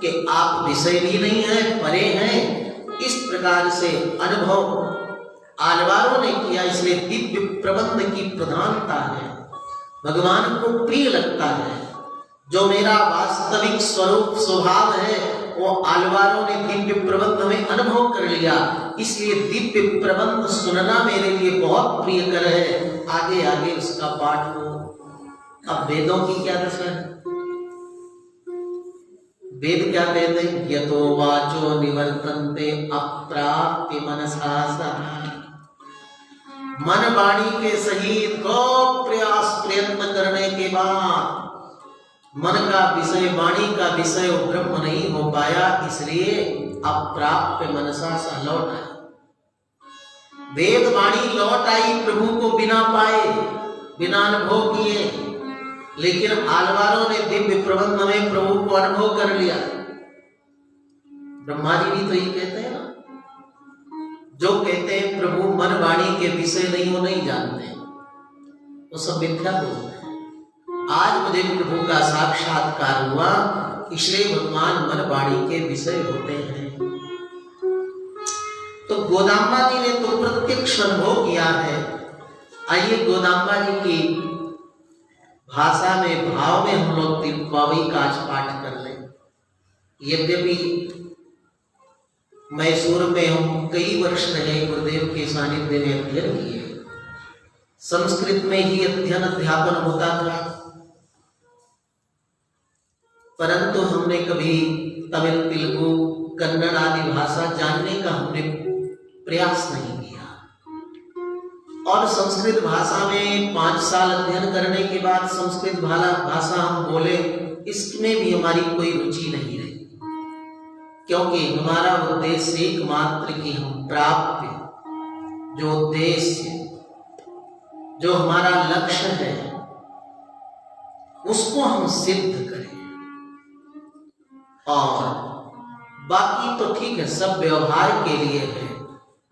के आप विषय भी नहीं है, परे हैं। इस प्रकार से अनुभव आलवारों ने किया, इसलिए दिव्य प्रबंध की प्रधानता है। भगवान को प्रिय लगता है। जो मेरा वास्तविक स्वरूप स्वभाव है वो आलवारों ने दिव्य प्रबंध में अनुभव कर लिया, इसलिए दिव्य प्रबंध सुनना मेरे लिए बहुत प्रियकर है। आगे आगे उसका पाठ हो। अब वेदों की क्या दशा है? वेद क्या कहते हैं? यतो वाचो निवर्तन्ते अप्राप्य मनसा सह। मन वाणी के सहित खूब प्रयास प्रयत्न करने के बाद मन का विषय, वाणी का विषय ब्रह्म नहीं हो पाया, इसलिए अप्राप्य मनसा सा लौट आए। वेद वाणी लौट आई प्रभु को बिना पाए, बिना अनुभव किए, लेकिन आलवारों ने दिव्य प्रबंध में प्रभु को अनुभव कर लिया। ब्रह्मा जी भी तो ये कहते हैं ना, जो कहते हैं प्रभु मन वाणी के विषय नहीं, वो नहीं जानते, वो सब मिथ्या बोलते हैं। आज मुझे प्रभु का साक्षात्कार हुआ, इसलिए भगवान मन वाणी के विषय होते हैं। तो गोदाम्बा जी ने तो प्रत्यक्ष अनुभव किया है। आइए गोदाम्बा जी की भाषा में, भाव में हम लोग तिरुप्पावई का आज पाठ कर लें। यद्यपि मैसूर में हम कई वर्ष रहे, गुरुदेव के सानिध्य में अध्ययन किए, संस्कृत में ही अध्ययन अध्यापन होता था, परंतु हमने कभी तमिल, तेलुगु, कन्नड़ आदि भाषा जानने का हमने प्रयास नहीं किया। और संस्कृत भाषा में 5 साल अध्ययन करने के बाद संस्कृत भाषा हम बोले, इसमें भी हमारी कोई रुचि नहीं रही, क्योंकि हमारा उद्देश्य एकमात्र कि हम प्राप्य जो उद्देश्य, जो हमारा लक्ष्य है, उसको हम सिद्ध करें। और बाकी तो ठीक है, सब व्यवहार के लिए है,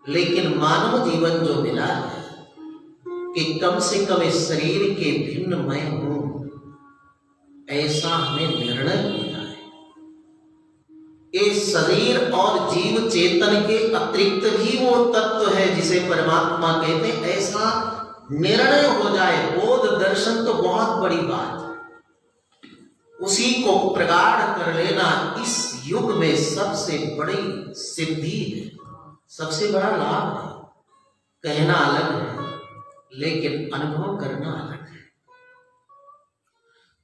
लेकिन मानव जीवन जो मिला है कि कम से कम इस शरीर के भिन्न मैं हूं, ऐसा हमें निर्णय मिला है। ये शरीर और जीव चेतन के अतिरिक्त भी वो तत्व है जिसे परमात्मा कहते हैं, ऐसा निर्णय हो जाए, बोध दर्शन तो बहुत बड़ी बात है। उसी को प्रगाढ़ कर लेना इस युग में सबसे बड़ी सिद्धि है, सबसे बड़ा लाभ है। कहना अलग है, लेकिन अनुभव करना अलग है।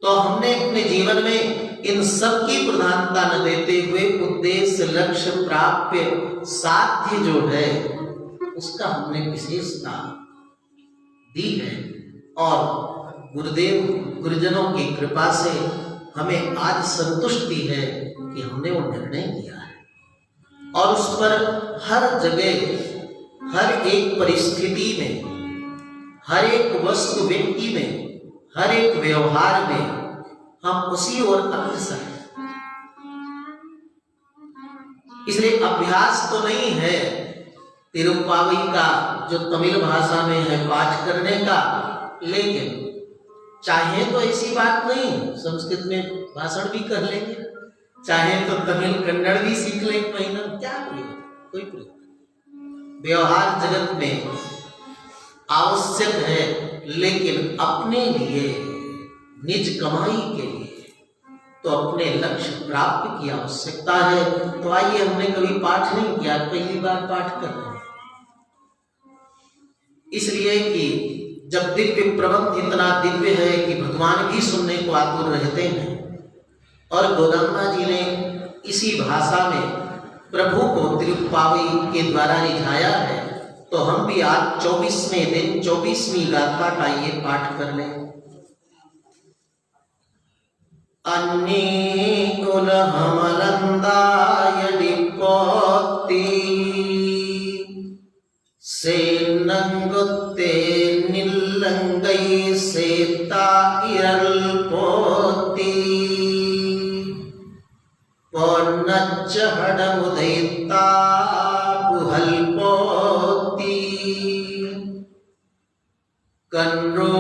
तो हमने अपने जीवन में इन सब की प्रधानता न देते हुए उद्देश्य, लक्ष्य, प्राप्य, साध्य जो है उसका हमने विशेषता दी है। और गुरुदेव गुरुजनों की कृपा से हमें आज संतुष्टि है कि हमने वो निर्णय किया है, और उस पर हर जगह, हर एक परिस्थिति में, हर एक वस्तु व्यक्ति में, हर एक व्यवहार में हम उसी ओर अग्रसर हैं। इसलिए अभ्यास तो नहीं है तिरुप्पावई का जो तमिल भाषा में है पाठ करने का, लेकिन चाहे तो ऐसी बात नहीं, संस्कृत में भाषण भी कर लेंगे, चाहे तो तमिल कन्नड़ भी सीख लें एक महीना, क्या कोई प्रयोग। व्यवहार जगत में आवश्यक है, लेकिन अपने लिए, निज कमाई के लिए, तो अपने लक्ष्य प्राप्त की आवश्यकता है। तो आइए, हमने कभी पाठ नहीं किया, पहली बार पाठ कर रहे हैं, इसलिए कि जब दिव्य प्रबंध इतना दिव्य है कि भगवान भी सुनने को आतुर रहते हैं, और गोदाम्बा जी ने इसी भाषा में प्रभु को तिरुप्पावई के द्वारा रिझाया है, तो हम भी आज 24वें दिन 24वीं गाथा का ये पाठ कर लें। अन्नी कुल हमलंदाय निपोती से नंगुत्ते निल्लंगई सेता इरल पोती पोन्नच्च हडमुदैता कुहल पोती कन्रो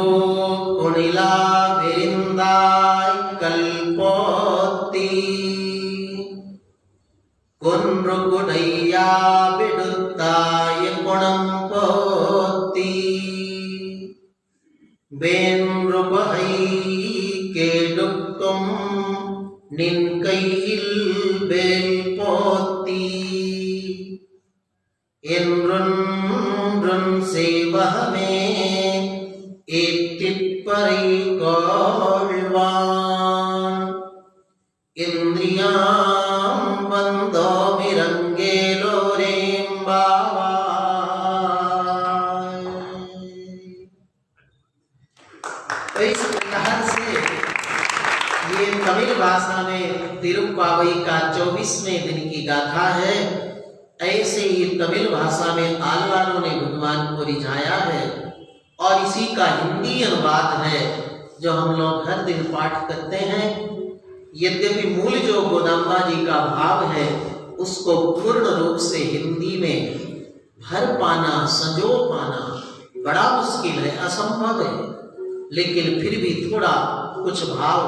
कुणिला विरिंदाय कल्पोती कुन्रु कुडैया विडुत्ताय गुणं पोती बेनृपहै केडुक्तुम निन्कैल बेल्पोती इन्द्रुन सेवह में एटिपरै कौलवान इंद्रियां बंदो मिरंगे लोरेम्बावा। इस प्रकार से ये तमिल भाषा में तिरुप्पावई का 24वें दिन की गाथा है। ऐसे ही तमिल भाषा में आलवारों ने भगवान को रिझाया है और इसी का हिंदी अनुवाद है जो हम लोग हर दिन पाठ करते हैं। यद्यपि मूल जो गोदाम्बा जी का भाव है उसको पूर्ण रूप से हिंदी में भर पाना, संजो पाना बड़ा मुश्किल है, असंभव है, लेकिन फिर भी थोड़ा कुछ भाव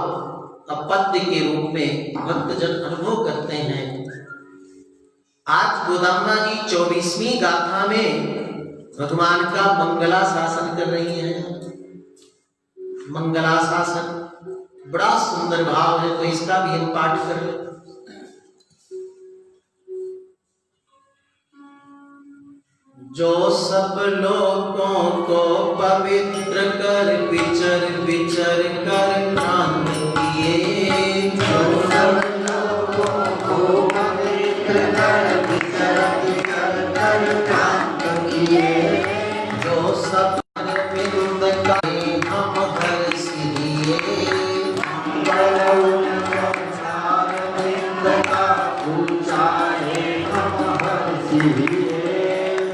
पद्य के रूप में भक्तजन अनुभव करते हैं। आज गोदाम्बा जी 24वीं गाथा में भगवान का मंगला शासन कर रही हैं। मंगला शासन बड़ा सुंदर भाव है, तो इसका भी हम पाठ करें। जो सब लोगों को पवित्र कर विचर विचर कर प्राण किए, जो सब लोगों को पवित्र कर विचर विचर कर प्राण किए, जो सब बिंद का हम हर्षिए, बिंद का ऊंचाए हम हर्षिए।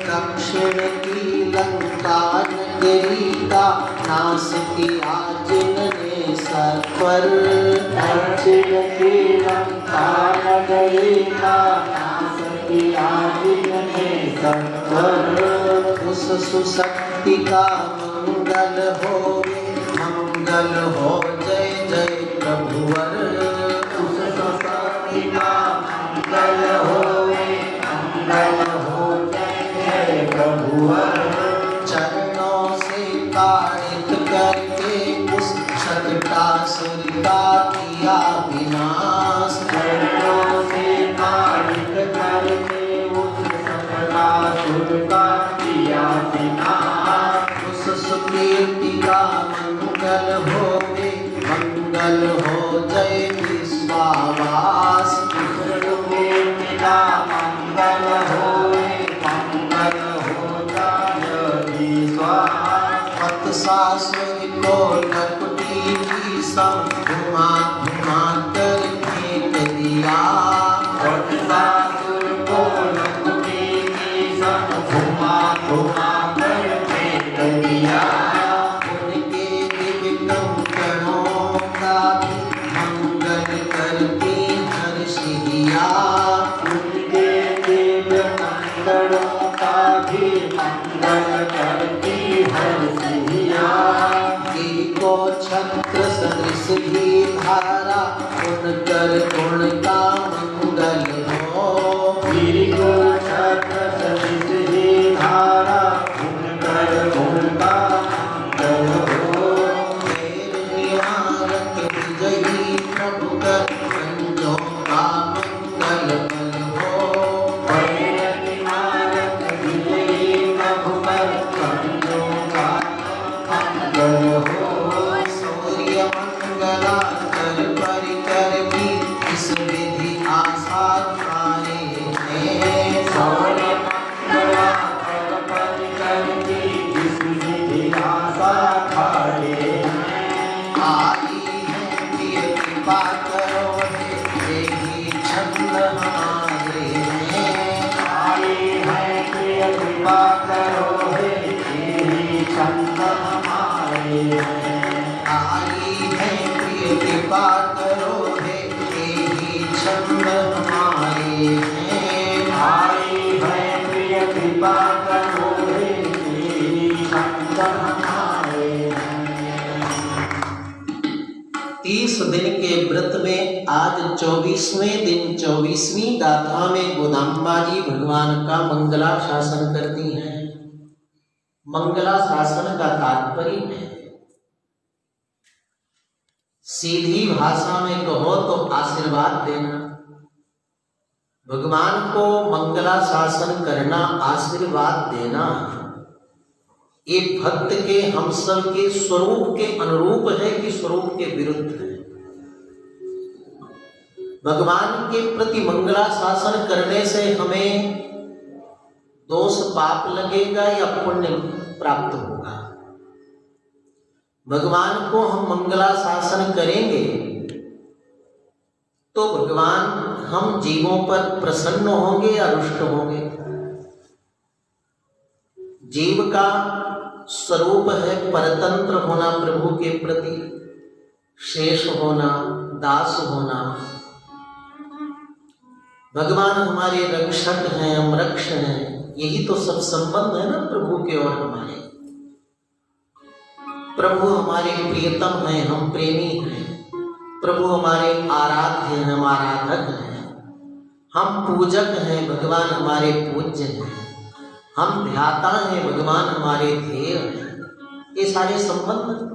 दक्षिण की लंका नगरी का नाश किया जिनने सर पर, दक्षिण की लंका नगरी का नाश किया जिनने सर पर। उस सुशक्ति का मंगल हो जय जय प्रभुवर। उस सुशक्ति का मंगल हो चरणों से ताड़ित करके उस शतटासुर का किया विनाश। चरणों से ताड़ित करके उस शतटासुर का किया विनाश। उस सुकीर्ति का मंगल हो जय विश्वावास। उस सुकीर्ति का मंगल हो सासुर को लकुटी की सब घुमा घुमा कर फेंक दिया। सासुर को लकुटी की सब घुमा घुमा कर फेंक दिया। उनके दिव्य कंकणों का भी मंगल करके हर्ष दिया। उनके दिव्य कंकणों का भी मंगल करके हर्ष को छत्र सदृश ही धारा उनकर गुण का मंगल हो। गिरि को छत्र सदृश ही धारा उनकर गुण का मंगल हो। मेर निवारक विजयी प्रभु कर पंजों का मंगल बल हो। मेर निवारक विजयी प्रभु कर पंजों का मंगल हो। मंगला कर परिकर की इस विधि आशा खाए हैं। सौर्य मंगला कर परिकर की इस विधि आशा खाए हैं। आई है प्रिय कृपा करो यही छंद हमारे हैं। आई है प्रिय कृपा करो यही छंद हमारे हैं। कृपा करो हे यही छंद हमारे हैं। आई है प्रिय कृपा करो हे यही छंद हमारे हैं। 30 दिन के व्रत में आज 24वें दिन 24वीं गाथा में गोदाम्बा जी भगवान का मंगला शासन करती हैं। मंगला शासन का तात्पर्य है सीधी भाषा में कहो तो आशीर्वाद देना। भगवान को मंगला शासन करना, आशीर्वाद देना, ये भक्त के हम सब के स्वरूप के अनुरूप है कि स्वरूप के विरुद्ध है। भगवान के प्रति मंगला शासन करने से हमें दोष पाप लगेगा या पुण्य प्राप्त होगा? भगवान को हम मंगला शासन करेंगे तो भगवान हम जीवों पर प्रसन्न होंगे या रुष्ट होंगे? जीव का स्वरूप है परतंत्र होना, प्रभु के प्रति शेष होना, दास होना। भगवान हमारे रक्षक हैं, हम रक्ष हैं, यही तो सब संबंध है ना प्रभु के और हमारे। प्रभु हमारे प्रियतम हैं, हम प्रेमी हैं। प्रभु हमारे आराध्य हैं, हम आराधक हैं। हम पूजक हैं, भगवान हमारे पूज्य हैं। हम ध्याता हैं, भगवान हमारे ध्येय हैं। ये सारे संबंध,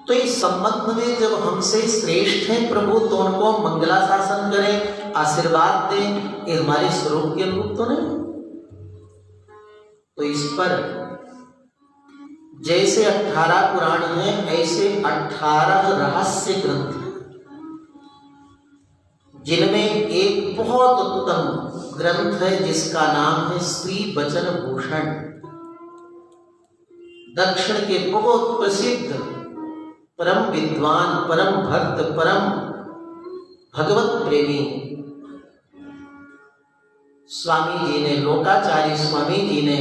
तो इस संबंध में जब हमसे श्रेष्ठ हैं प्रभु, तो उनको मंगला शासन करें, आशीर्वाद दें, ये हमारे स्वरूप के अनुरूप तो नहीं। तो इस पर जैसे 18 पुराण हैं, ऐसे 18 रहस्य ग्रंथ हैं, जिनमें एक बहुत उत्तम ग्रंथ है जिसका नाम है श्री वचन भूषण। दक्षिण के बहुत प्रसिद्ध परम विद्वान, परम भक्त, परम भगवत प्रेमी स्वामी जी ने, लोकाचार्य स्वामी जी ने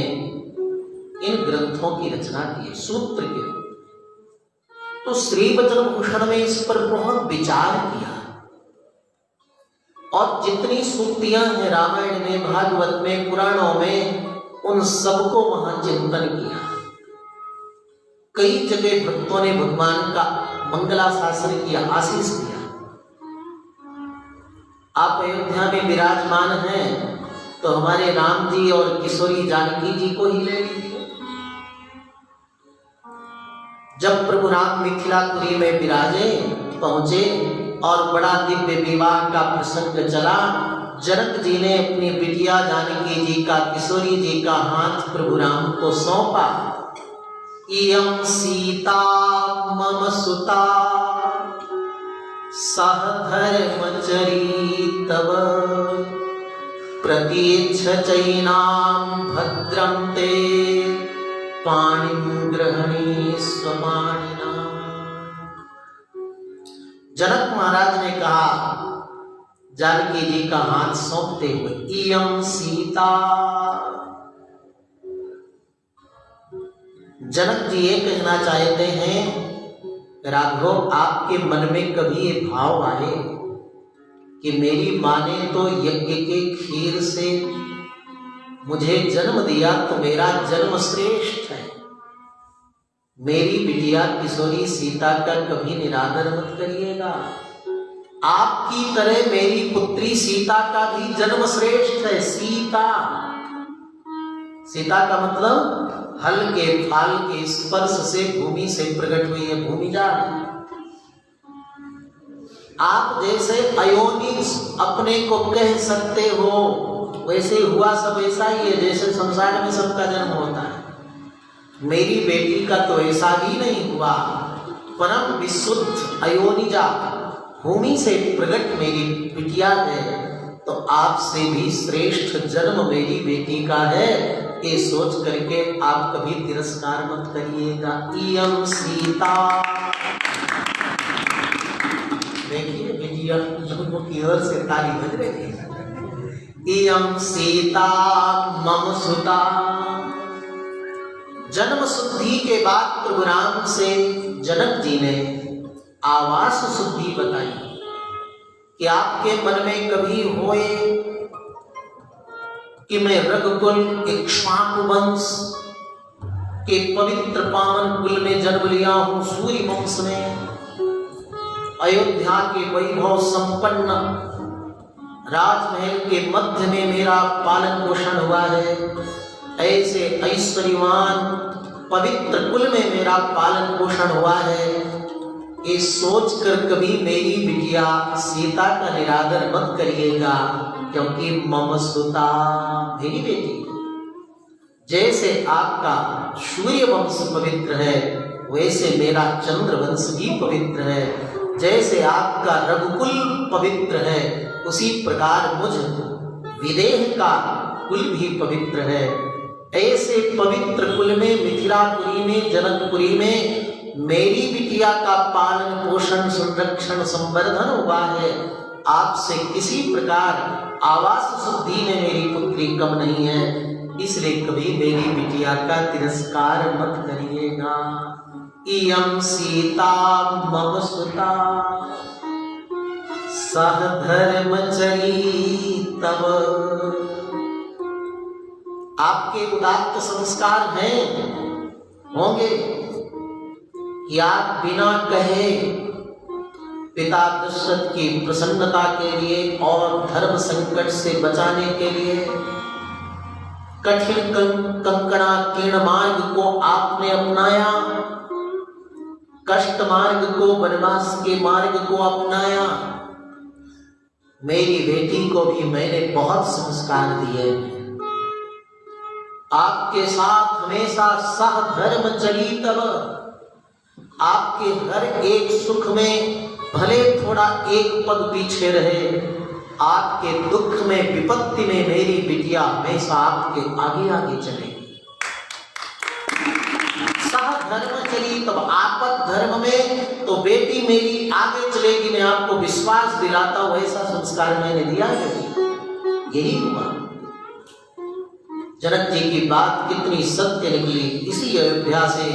इन ग्रंथों की रचना की है सूत्र के। तो श्री वचन भूषण में इस पर बहुत विचार किया और जितनी सूक्तियां हैं रामायण में, भागवत में, पुराणों में, उन सबको वहां चिंतन किया। कई जगह भक्तों ने भगवान का मंगला शासन किया, आशीष दिया। आप अयोध्या में विराजमान हैं तो हमारे राम जी और किशोरी जानकी जी को ही ले लीजिए। जब प्रभु राम मिथिलापुरी में विराजे पहुंचे और बड़ा दिव्य विवाह का प्रसंग चला, जनक जी ने अपनी बिटिया जानकी जी का, किशोरी जी का हाथ प्रभु राम को सौंपा। इयं सीता मम सुता सह धर्मचरी तव प्रतीच्छ चैनां भद्रं ते पाणिं ग्रहणी स्वमाणिना। जनक महाराज ने कहा जानकी जी का हाथ सौंपते हुए, इयं सीता। जनक जी ये कहना चाहते हैं, राघव आपके मन में कभी ये भाव आए कि मेरी माँ ने तो यज्ञ के खीर से मुझे जन्म दिया, तो मेरा जन्म श्रेष्ठ है। मेरी बिटिया किशोरी सीता का कभी निरादर मत करिएगा। आपकी तरह मेरी पुत्री सीता का भी जन्म श्रेष्ठ है। सीता, सीता का मतलब हल्के फाल के स्पर्श से भूमि से प्रकट हुई है, भूमिजा। आप जैसे अयोनिज अपने को कह सकते हो, वैसे हुआ सब ऐसा ही है जैसे संसार में सबका जन्म होता है। मेरी बेटी का तो ऐसा ही नहीं हुआ। परम विशुद्ध अयोनिजा, भूमि से प्रकट मेरी बिटिया है, तो आपसे भी श्रेष्ठ जन्म मेरी बेटी का है। ये सोच करके आप कभी तिरस्कार मत करिएगा। इयं सीता, देखिए बिटिया की ओर से ताली बज रही है। इयं सीता मम सुता। जन्म शुद्धि के बाद प्रभु राम से जनक जी ने आवास शुद्धि बताई कि आपके मन में कभी होए कि मैं रघुकुल इक्ष्वाकु वंश के पवित्र पावन कुल में जन्म लिया हूं, सूर्य वंश में, अयोध्या के वैभव संपन्न राजमहल के मध्य में मेरा पालन पोषण हुआ है। ऐसे ऐश्वर्यवान पवित्र कुल में मेरा पालन पोषण हुआ है। ये सोचकर कभी मेरी बिटिया सीता का निरादर मत करिएगा, क्योंकि मम सुता मेरी बेटी। जैसे आपका सूर्य वंश पवित्र है, वैसे मेरा चंद्र वंश भी पवित्र है। जैसे आपका रघुकुल पवित्र है, उसी प्रकार मुझ विदेह का कुल भी पवित्र है। ऐसे पवित्र कुल में, मिथिलापुरी में, जनकपुरी में मेरी बिटिया का पालन पोषण संरक्षण संवर्धन हुआ है। आपसे किसी प्रकार आवास शुद्धि में मेरी पुत्री कम नहीं है, इसलिए कभी मेरी बिटिया का तिरस्कार मत करिएगा। इयं सीता मम सुता सह धर्मचरी तव। आपके उदात्त संस्कार हैं, होंगे कि आप बिना कहे पिता दशरथ की प्रसन्नता के लिए और धर्म संकट से बचाने के लिए कठिन कंकणाकीर्ण मार्ग को आपने अपनाया, कष्ट मार्ग को, वनवास के मार्ग को अपनाया। मेरी बेटी को भी मैंने बहुत संस्कार दिए। आपके साथ हमेशा सह धर्म चली तब। आपके हर एक सुख में भले थोड़ा एक पग पीछे रहे, आपके दुख में, विपत्ति में मेरी बिटिया हमेशा आपके आगे आगे चलेगी। सह धर्म चली तब, आपद धर्म में तो बेटी मेरी आगे चलेगी, मैं आपको विश्वास दिलाता हूं। ऐसा संस्कार मैंने दिया है, यही हुआ। जनक जी की बात कितनी सत्य निकली। इसी अयोध्या से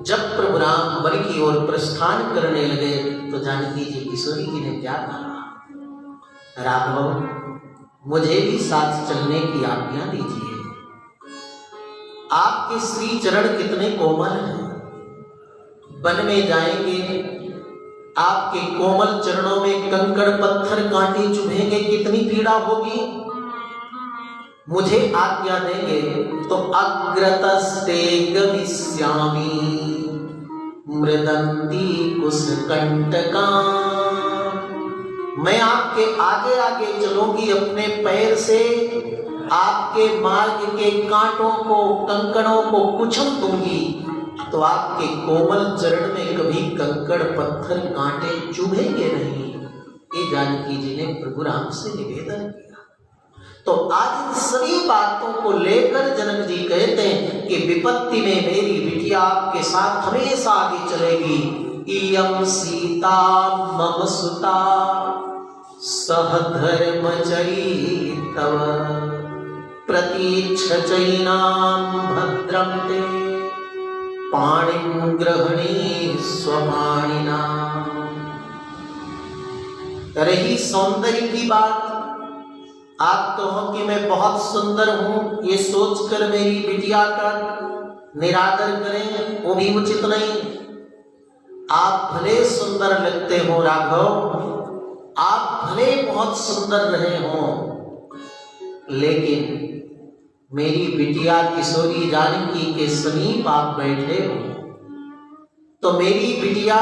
जब प्रभु राम वन की ओर प्रस्थान करने लगे तो जानकी जी किशोरी जी ने क्या कहा, राघव मुझे भी साथ चलने की आज्ञा दीजिए। आपके श्री चरण कितने कोमल हैं, वन में जाएंगे, आपके कोमल चरणों में कंकड़ पत्थर कांटे चुभेंगे, कितनी पीड़ा होगी। मुझे आज्ञा देंगे तो अग्रतस्ते गमिष्यामि मृदंती कुशकंटका। मैं आपके आगे आगे चलूंगी, अपने पैर से आपके मार्ग के कांटों को, कंकड़ों को कुचल दूंगी, तो आपके कोमल चरण में कभी कंकड़ पत्थर कांटे चुभेंगे नहीं। ये जानकी जी ने प्रभु राम से निवेदन किया। तो आज इन सभी बातों को लेकर जनक जी कहते हैं कि विपत्ति में मेरी बिटिया आपके साथ हमेशा आगे चलेगी। इयं सीता मम सुता सह धर्मचरी तव प्रतीक्षचैनां भद्रं ते पाणिं ग्रहणी स्वपाणिना। रही सौंदर्य की बात, आप तो हो कि मैं बहुत सुंदर हूं, ये सोचकर मेरी बिटिया का निरादर करें, वो भी उचित नहीं। आप भले सुंदर लगते हो राघव, आप भले बहुत सुंदर रहे हो, लेकिन मेरी बिटिया किशोरी जानकी के समीप आप बैठे हो, तो मेरी बिटिया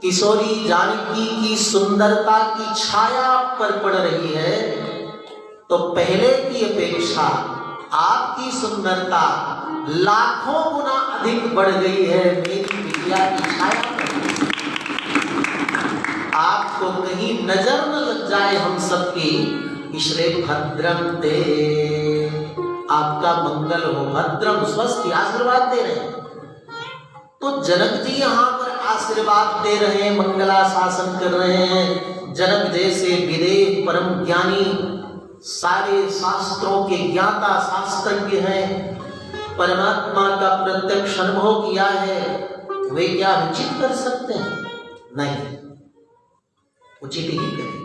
किशोरी जानकी की सुंदरता की छाया पर पड़ रही है, तो पहले की अपेक्षा आपकी सुंदरता लाखों गुना अधिक बढ़ गई है। मेरी बिटिया की छाया आपको कहीं नजर न लग जाए हम सबकी, इसलिए भद्रम ते, आपका मंगल हो। भद्रम स्वस्थ आशीर्वाद दे रहे हैं। तो जनक जी यहाँ पर आशीर्वाद दे रहे हैं, मंगला शासन कर रहे हैं। जनक जैसे विदेह परम ज्ञानी, सारे शास्त्रों के ज्ञाता, शास्त्रज्ञ हैं, परमात्मा का प्रत्यक्ष अनुभव किया है, वे क्या अनुचित कर सकते हैं? नहीं, उचित ही करेंगे।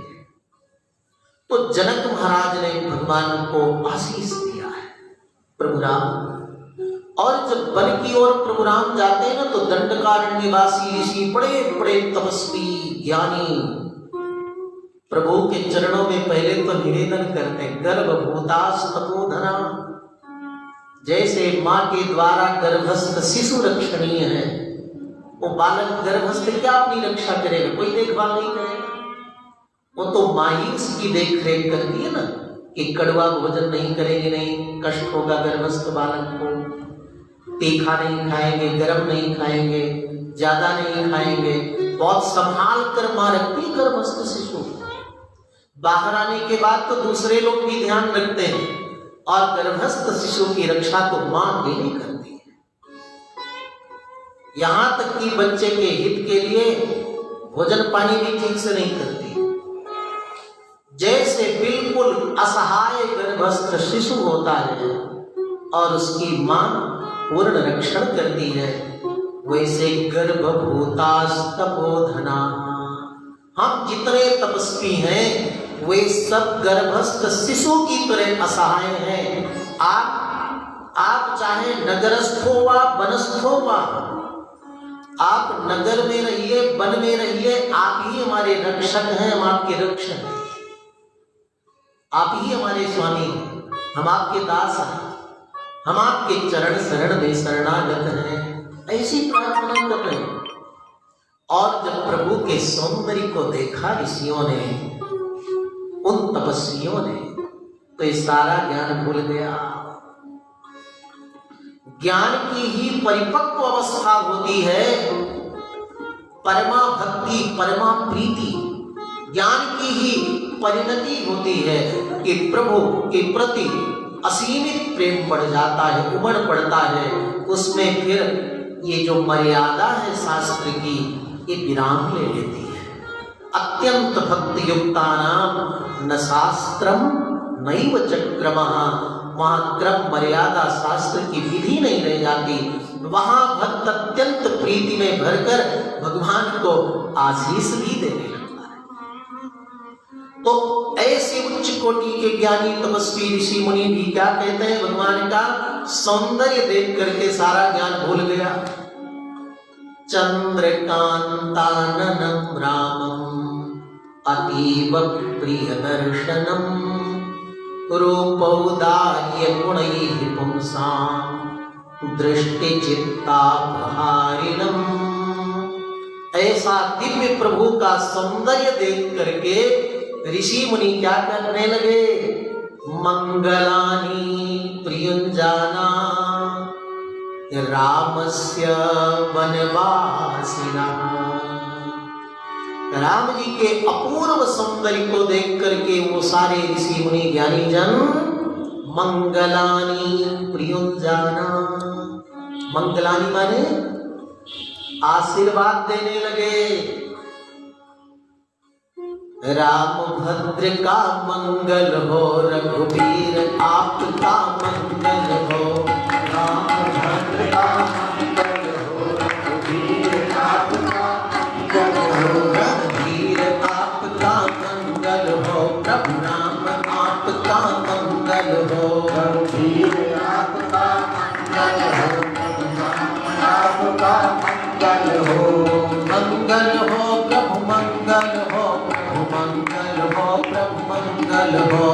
तो जनक महाराज ने भगवान को आशीष दिया है, प्रभु राम। और जब वन की ओर प्रभु राम जाते हैं ना, तो दंडकारण्यवासी ऋषि, बड़े बड़े तपस्वी ज्ञानी, प्रभु के चरणों में पहले तो निवेदन करते हैं, गर्भभूतास तपोधना। जैसे मां के द्वारा गर्भस्थ शिशु रक्षणीय है, वो बालक गर्भस्थ क्या अपनी रक्षा करेगा, कोई देखभाल नहीं करेगा। वो तो माँ ही उसकी देख रेख करती है ना, कि कड़वा भोजन नहीं करेंगे, नहीं कष्ट होगा गर्भस्थ बालक को, तीखा नहीं खाएंगे, गरम नहीं खाएंगे, ज्यादा नहीं खाएंगे, बहुत संभाल कर माँ रखती है गर्भस्थ शिशु। बाहर आने के बाद तो दूसरे लोग भी ध्यान रखते हैं, और गर्भस्थ शिशु की रक्षा तो माँ अकेली करती है। यहां तक कि बच्चे के हित के लिए भोजन पानी भी ठीक से नहीं करती। जैसे बिल्कुल असहाय गर्भस्थ शिशु होता है और उसकी मां पूर्ण रक्षण करती है, वैसे गर्भभूतास्तपोधना, हम जितने तपस्वी हैं वे सब गर्भस्थ शिशु की तरह असहाय हैं। आप चाहे नगरस्थ हो वा वनस्थ हो वा, आप नगर में रहिए वन में रहिए, आप ही हमारे रक्षक हैं, हम आपके रक्षक हैं, आप ही हमारे स्वामी हैं, हम आपके दास हैं, हम आपके चरण शरण में शरणागत हैं। ऐसी प्रार्थना कर रहे हैं। और जब प्रभु के सौंदर्य को देखा ऋषियों ने, उन तपस्वियों ने, तो ये सारा ज्ञान भूल गया। ज्ञान की ही परिपक्व अवस्था होती है परमा भक्ति, परमा प्रीति। ज्ञान की ही परिणति होती है कि प्रभु के प्रति असीमित प्रेम बढ़ जाता है, उमड़ पड़ता है। उसमें फिर ये जो मर्यादा है शास्त्र की, ये विराम ले लेती है। अत्यंत भक्ति युक्तानाम न शास्त्रम नैव चक्रमः, वहाँ क्रम मर्यादा शास्त्र की विधि नहीं रह जाती। वहां भक्त अत्यंत प्रीति में भरकर भगवान को आशीष भी देने लगता है। तो ऐसे उच्च कोटि के ज्ञानी तपस्वी ऋषि मुनि भी क्या कहते हैं, भगवान का सौंदर्य देख करके सारा ज्ञान भूल गया। चंद्रकांताननं रामं अतीव प्रिय दर्शनम रूपौदार्य गुणैः पुंसां दृष्टि चित्तापहारिणम्। ऐसा दिव्य प्रभु का सौंदर्य देख करके ऋषि मुनि क्या करने लगे, मंगलानि प्रियुञ्जाना रामस्य वनवासिनः। राम जी के अपूर्व सौंदर्य को देख करके वो सारे ऋषि मुनि ज्ञानी जन मंगलानि प्रियुञ्जाना, मंगलानि माने आशीर्वाद देने लगे। राम भद्र का मंगल हो, रघुवीर आपका मंगल हो। राम भद्र का मंगल हो, रघुवीर आपका मंगल हो। रघुवीर आपका मंगल हो, प्रभु राम आपका मंगल हो। रघुवीर आपका मंगल हो, प्रभु राम आपका मंगल हो। मंगल हो प्रभु मंगल हो, प्रभु मंगल हो, प्रभु मंगल हो।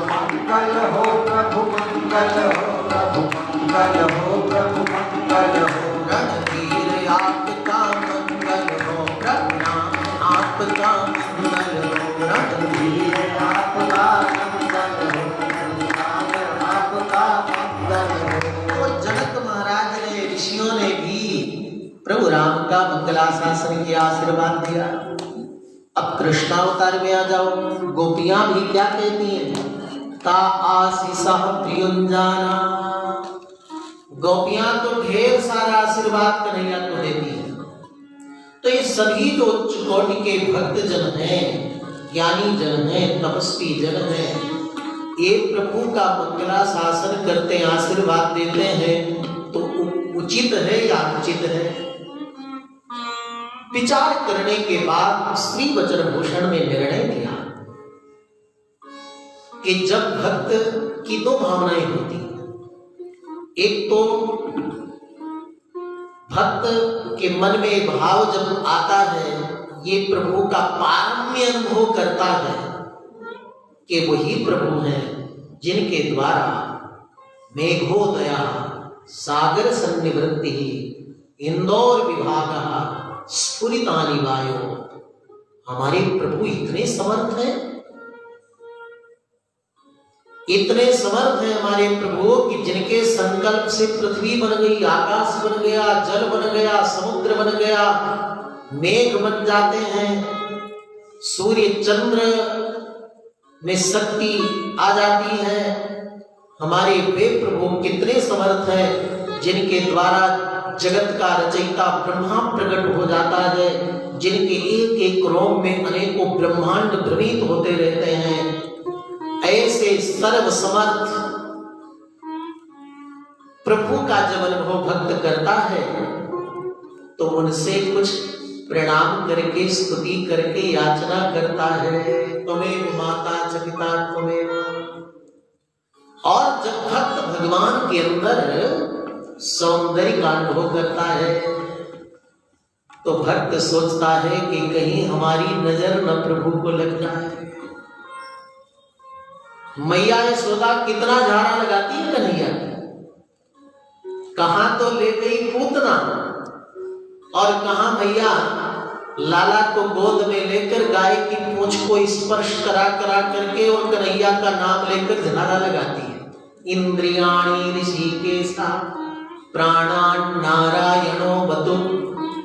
मंगल हो प्रभु मंगल हो, प्रभु मंगल हो, प्रभु मंगल हो। रणधीर आपका मंगल हो, प्रभु राम आपका मंगल हो। रणधीर आपका मंगल हो, प्रभु राम आपका मंगल हो। तो जनक महाराज ने, ऋषियों ने भी प्रभु राम का मंगलाशासन किया, आशीर्वाद दिया। अब कृष्णावतार में आ जाओ, गोपियां भी क्या कहती हैं, ता आशीषः प्रियुञ्जाना। गोपियां तो ढेर सारा आशीर्वाद कन्हैया को देती हैं। तो ये सभी जो उच्च कोटि के भक्त जन हैं, ज्ञानी जन हैं, तपस्वी जन हैं, ये प्रभु का मंगलाशासन करते हैं, आशीर्वाद देते हैं, तो उचित है या अनुचित है? विचार करने के बाद श्री वचन भूषण में निर्णय लिया कि जब भक्त की दो भावनाएं होती हैं। एक तो भक्त के मन में भाव जब आता है, ये प्रभु का पारम्य अनुभव करता है कि वही प्रभु हैं जिनके द्वारा मेघोदया सागर सन्निवृत्ति इंदौर विभाग स्फुरितानि वायो। हमारे प्रभु इतने समर्थ हैं, इतने समर्थ हैं हमारे प्रभु कि जिनके संकल्प से पृथ्वी बन गई, आकाश बन गया, जल बन गया, समुद्र बन गया, मेघ बन जाते हैं, सूर्य चंद्र में शक्ति आ जाती है। हमारे वे प्रभु कितने समर्थ हैं जिनके द्वारा जगत का रचयिता ब्रह्मा प्रकट हो जाता है, जिनके एक एक रोम में अनेकों ब्रह्मांड भ्रमित होते रहते हैं। ऐसे सर्व समर्थ प्रभु का जब अनुभव भक्त करता है तो उनसे कुछ प्रणाम करके, स्तुति करके याचना करता है, त्वमेव माता च पिता त्वमेव। और जब भक्त भगवान के अंदर सौंदर्य का अनुभव करता है तो भक्त सोचता है कि कहीं हमारी नजर न प्रभु को लग जाए। मैया यशोदा कितना झाड़ा लगाती है कन्हैया, कहां तो ले गई पूतना और कहां मैया लाला को गोद में लेकर गाय की पूंछ को स्पर्श करा करा करके और कन्हैया का नाम लेकर झाड़ा लगाती है। इंद्रियाणि ऋषिकेशा प्राणान् नारायणो वतु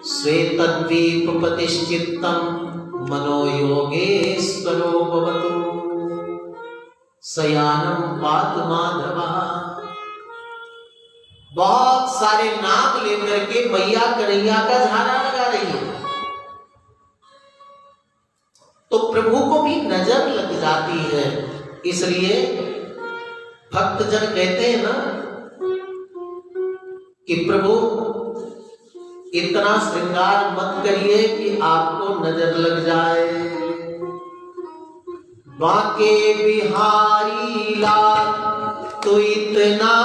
श्वेतद्वीपपतिश्चित्तं मनो योगेश्वरो भवतु शयानं पातु माधवः। बहुत सारे नाम लेकर के मैया कन्हैया का झाड़ा लगा रही है तो प्रभु को भी नजर लग जाती है। इसलिए भक्तजन कहते हैं ना कि प्रभु इतना श्रृंगार मत करिए कि आपको नजर लग जाए। बाके बिहारी लाल तो इतना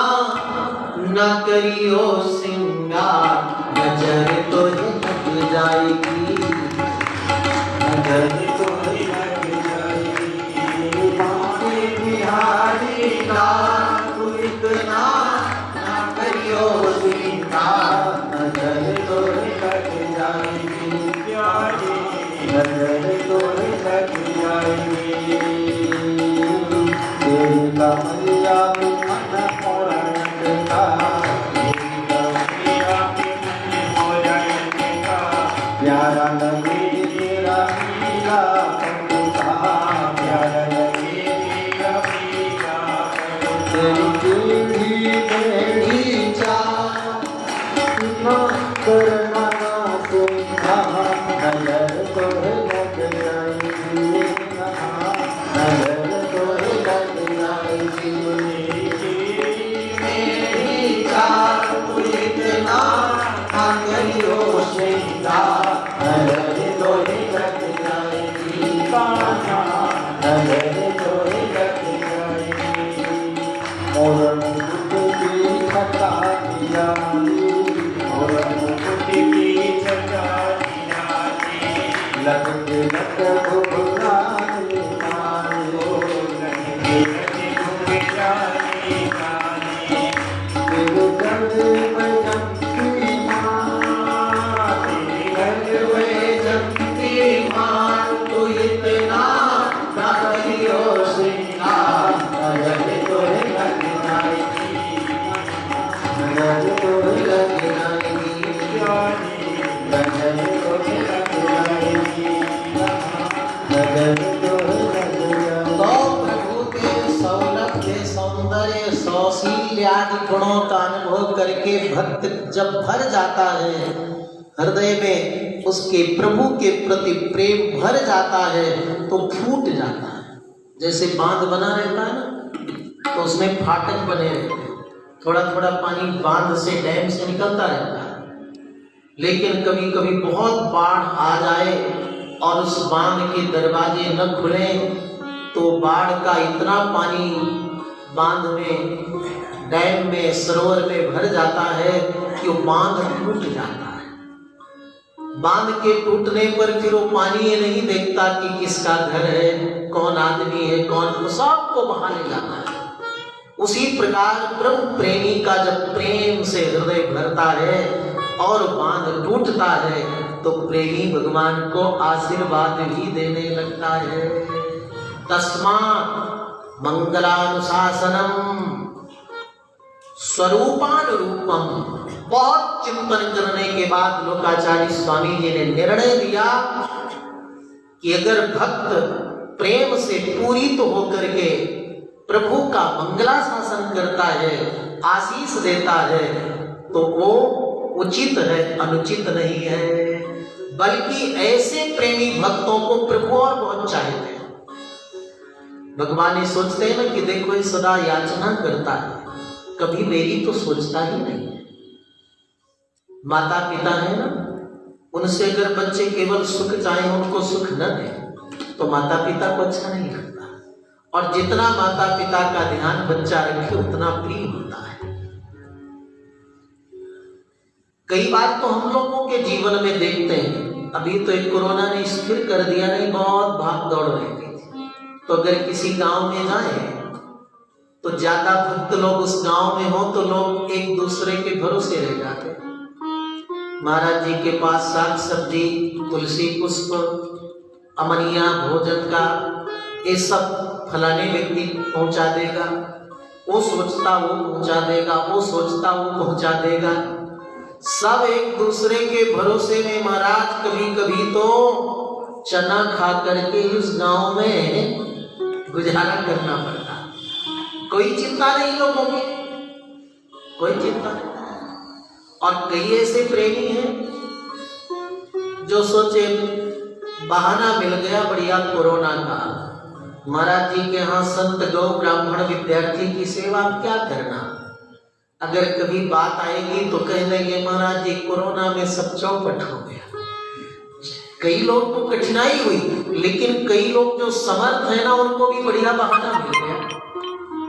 न करियो श्रृंगार, नजर तो लग जाएगी, नजर तो लग जाएगी। बाके बिहारी लाल तो इतना न करियो श्रृंगार, नजर तो लग जाएगी, नजर तो लग जाएगी। मैया मन प्यारा लगे तेरा लीला प्यारा लगे तेरा लीला तेरी पीढ़ी मेरी चाह करना सुना नजर तो लग जाएगी, नजर तो लग जाएगी। मेरी चाह इतना आंगलियों से नजर तो लग जाएगी, नजर तो लग जाएगी। मोर मुकुट की छटा दिया, मोर मुकुट की छटा दिया, लग लग घुघरा गुणों का अनुभव करके भक्त जब भर जाता है, हृदय में उसके प्रभु के प्रति प्रेम भर जाता है तो फूट जाता है। जैसे बांध बना रहता है ना तो उसमें फाटक बने रहते हैं, थोड़ा थोड़ा पानी बांध से डैम से निकलता रहता है, लेकिन कभी कभी बहुत बाढ़ आ जाए और उस बांध के दरवाजे न खुले तो बाढ़ का इतना पानी बांध में, डैम में, सरोवर में भर जाता है कि वो बांध टूट जाता है। बांध के टूटने पर फिर वो पानी ये नहीं देखता कि किसका घर है, कौन आदमी है, कौन, वो सबको बहा ले जाता है। उसी प्रकार प्रभु प्रेमी का जब प्रेम से हृदय भरता है और बांध टूटता है तो प्रेमी भगवान को आशीर्वाद भी देने लगता है। तस्मात् मंगलानुशासनम स्वरूपानुरूपम। बहुत चिंतन करने के बाद लोकाचार्य स्वामी जी ने निर्णय लिया कि अगर भक्त प्रेम से पूरित होकर के प्रभु का मंगलाशासन करता है, आशीष देता है, तो वो उचित है, अनुचित नहीं है। बल्कि ऐसे प्रेमी भक्तों को प्रभु और बहुत चाहते हैं। भगवान ये सोचते हैं ना कि देखो ये सदा याचना करता है, कभी मेरी तो सोचता ही नहीं है। माता पिता है ना, उनसे अगर बच्चे केवल सुख चाहे, उनको सुख न दे तो माता पिता को अच्छा नहीं लगता। और जितना माता पिता का ध्यान बच्चा रखे उतना प्रिय होता है। कई बार तो हम लोगों के जीवन में देखते हैं, अभी तो एक कोरोना ने स्थिर कर दिया, नहीं बहुत भाग दौड़ रहती थी। तो अगर किसी गांव में जाए तो ज्यादा भक्त लोग उस गांव में हो तो लोग एक दूसरे के भरोसे रह जाते। महाराज जी के पास साग सब्जी, तुलसी पुष्प, अमनिया, भोजन का ये सब फलाने व्यक्ति पहुंचा देगा, वो सोचता वो पहुंचा देगा, वो सोचता वो पहुंचा देगा। सब एक दूसरे के भरोसे में महाराज कभी कभी तो चना खा करके उस गांव में गुजारा करना पड़ता। कोई चिंता नहीं लोगों की, कोई चिंता नहीं। और कई ऐसे प्रेमी हैं जो सोचे बहाना मिल गया बढ़िया कोरोना का, महाराज जी के यहाँ संत गौ ब्राह्मण विद्यार्थी की सेवा क्या करना। अगर कभी बात आएगी तो कह देंगे महाराज जी कोरोना में सब चौपट हो गया। कई लोग को कठिनाई हुई, लेकिन कई लोग जो समर्थ है ना, उनको भी बढ़िया बहाना मिल गया।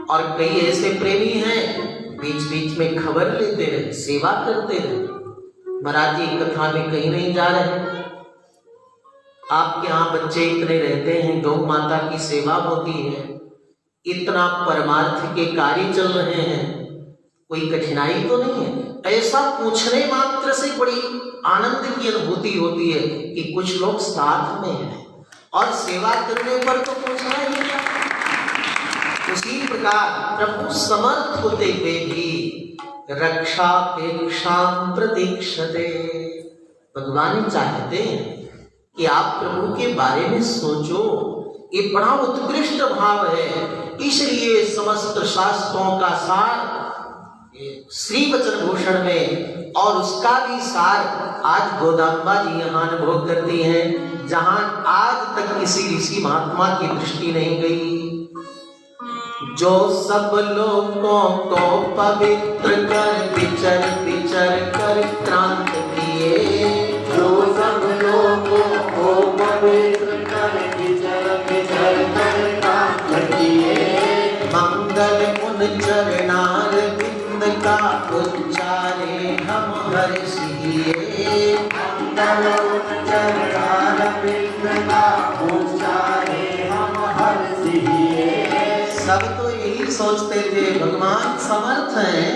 और कई ऐसे प्रेमी हैं बीच बीच में खबर लेते रहे, सेवा करते रहे। महाराज जी कथा में कहीं नहीं जा रहे, आपके यहाँ बच्चे इतने रहते हैं, गौ माता की सेवा होती है, इतना परमार्थ के कार्य चल रहे हैं, कोई कठिनाई तो नहीं है। ऐसा पूछने मात्र से बड़ी आनंद की अनुभूति होती है कि कुछ लोग साथ में हैं, और सेवा करने पर तो पूछना ही नहीं। उसी प्रकार प्रभु समर्थ होते हुए भी रक्षापेक्षा प्रतीक्षते। भगवान चाहते हैं कि आप प्रभु के बारे में सोचो, ये बड़ा उत्कृष्ट भाव है। इसलिए समस्त शास्त्रों का सार श्री वचन भूषण में, और उसका भी सार आज गोदाम्बा जी यहाँ अनुभव करती हैं, जहां आज तक किसी ऋषि महात्मा की दृष्टि नहीं गई। जो सब लोगों को पवित्र कर विचर विचर कर क्रांत किए, जो सब लोगों को पवित्र कर विचर विचर कर काम किए, मंगल उन चरणार बिंद का उच्चारे हम हर्षिए। मंगल उन चरणार बिंद का उच्चारे हम हर्षिए। सब तो यही सोचते थे भगवान समर्थ हैं।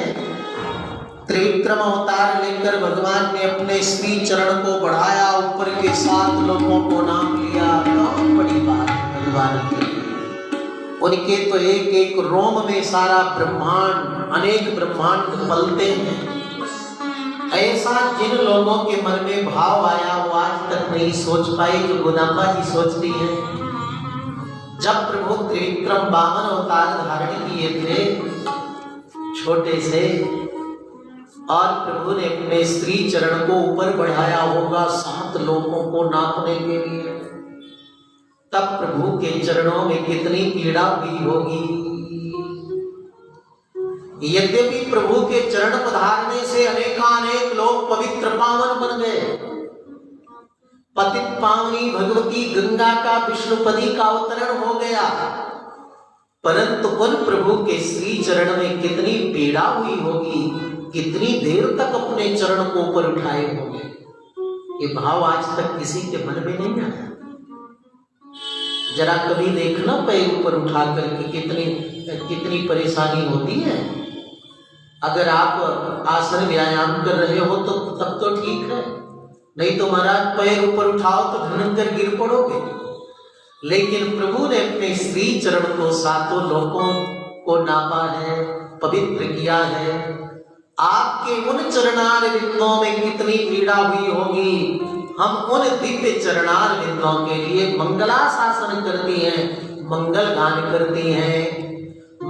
त्रिविक्रम अवतार लेकर भगवान ने अपने श्री चरण को बढ़ाया, ऊपर के 7 लोगों को नाम लिया। बहुत बड़ी बात है भगवान के लिए। उनके तो एक एक रोम में सारा ब्रह्मांड, अनेक ब्रह्मांड पलते हैं। ऐसा जिन लोगों के मन में भाव आया वो आज तक नहीं सोच पाए जो गोदाम्बा जी सोचती है। जब प्रभु त्रिविक्रम 52 अवतार धारण किए थे छोटे से, और प्रभु ने अपने श्री चरण को ऊपर बढ़ाया होगा 7 लोगों को नापने के लिए, तब प्रभु के चरणों में कितनी पीड़ा हुई होगी। यद्यपि प्रभु के चरण पधारने से अनेकानेक लोग पवित्र पावन बन गए। पतित पावनी भगवती गंगा का विष्णुपदी का अवतरण हो गया, परंतु उन प्रभु के श्री चरण में कितनी पीड़ा हुई होगी, कितनी देर तक अपने चरण को ऊपर उठाए होंगे। ये भाव आज तक किसी के मन में नहीं आया। जरा कभी देखना पैर ऊपर उठा करके कितनी परेशानी होती है। अगर आप आसन व्यायाम कर रहे हो तो तब तो ठीक है, नहीं तो महाराज पैर ऊपर उठाओ तो धनंकर गिर पड़ोगे। लेकिन प्रभु ने अपने श्री चरण को सातों लोकों को नापा है, पवित्र किया है। आपके उन चरणार विंदों में कितनी पीड़ा हुई होगी। हम उन दिव्य चरणार विंदों के लिए मंगलाशासन करती हैं, मंगल गान करती हैं।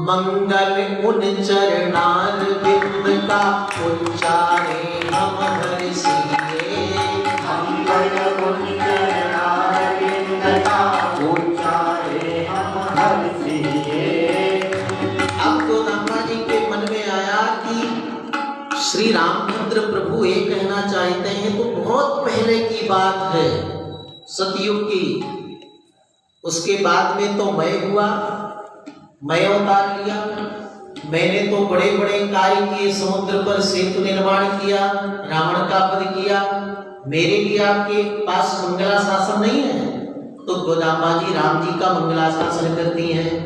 मंगल उन चरणार विंद का उच्चारे हम हर्षिए। मंगल उन चरणार विंद का उच्चारे हम हर्षिए। अब तो नामा जी के मन में आया कि श्री रामचंद्र प्रभु ये कहना चाहते हैं तो बहुत पहले की बात है, सतयुग की। उसके बाद में तो मैं हुआ, मैं अवतार लिया, मैंने तो बड़े बड़े कार्य किए, समुद्र पर सेतु निर्माण किया, रावण का वध किया। मेरे लिए आपके पास मंगलाशासन नहीं है, तो गोदामा जी राम जी का मंगलाशासन करती हैं।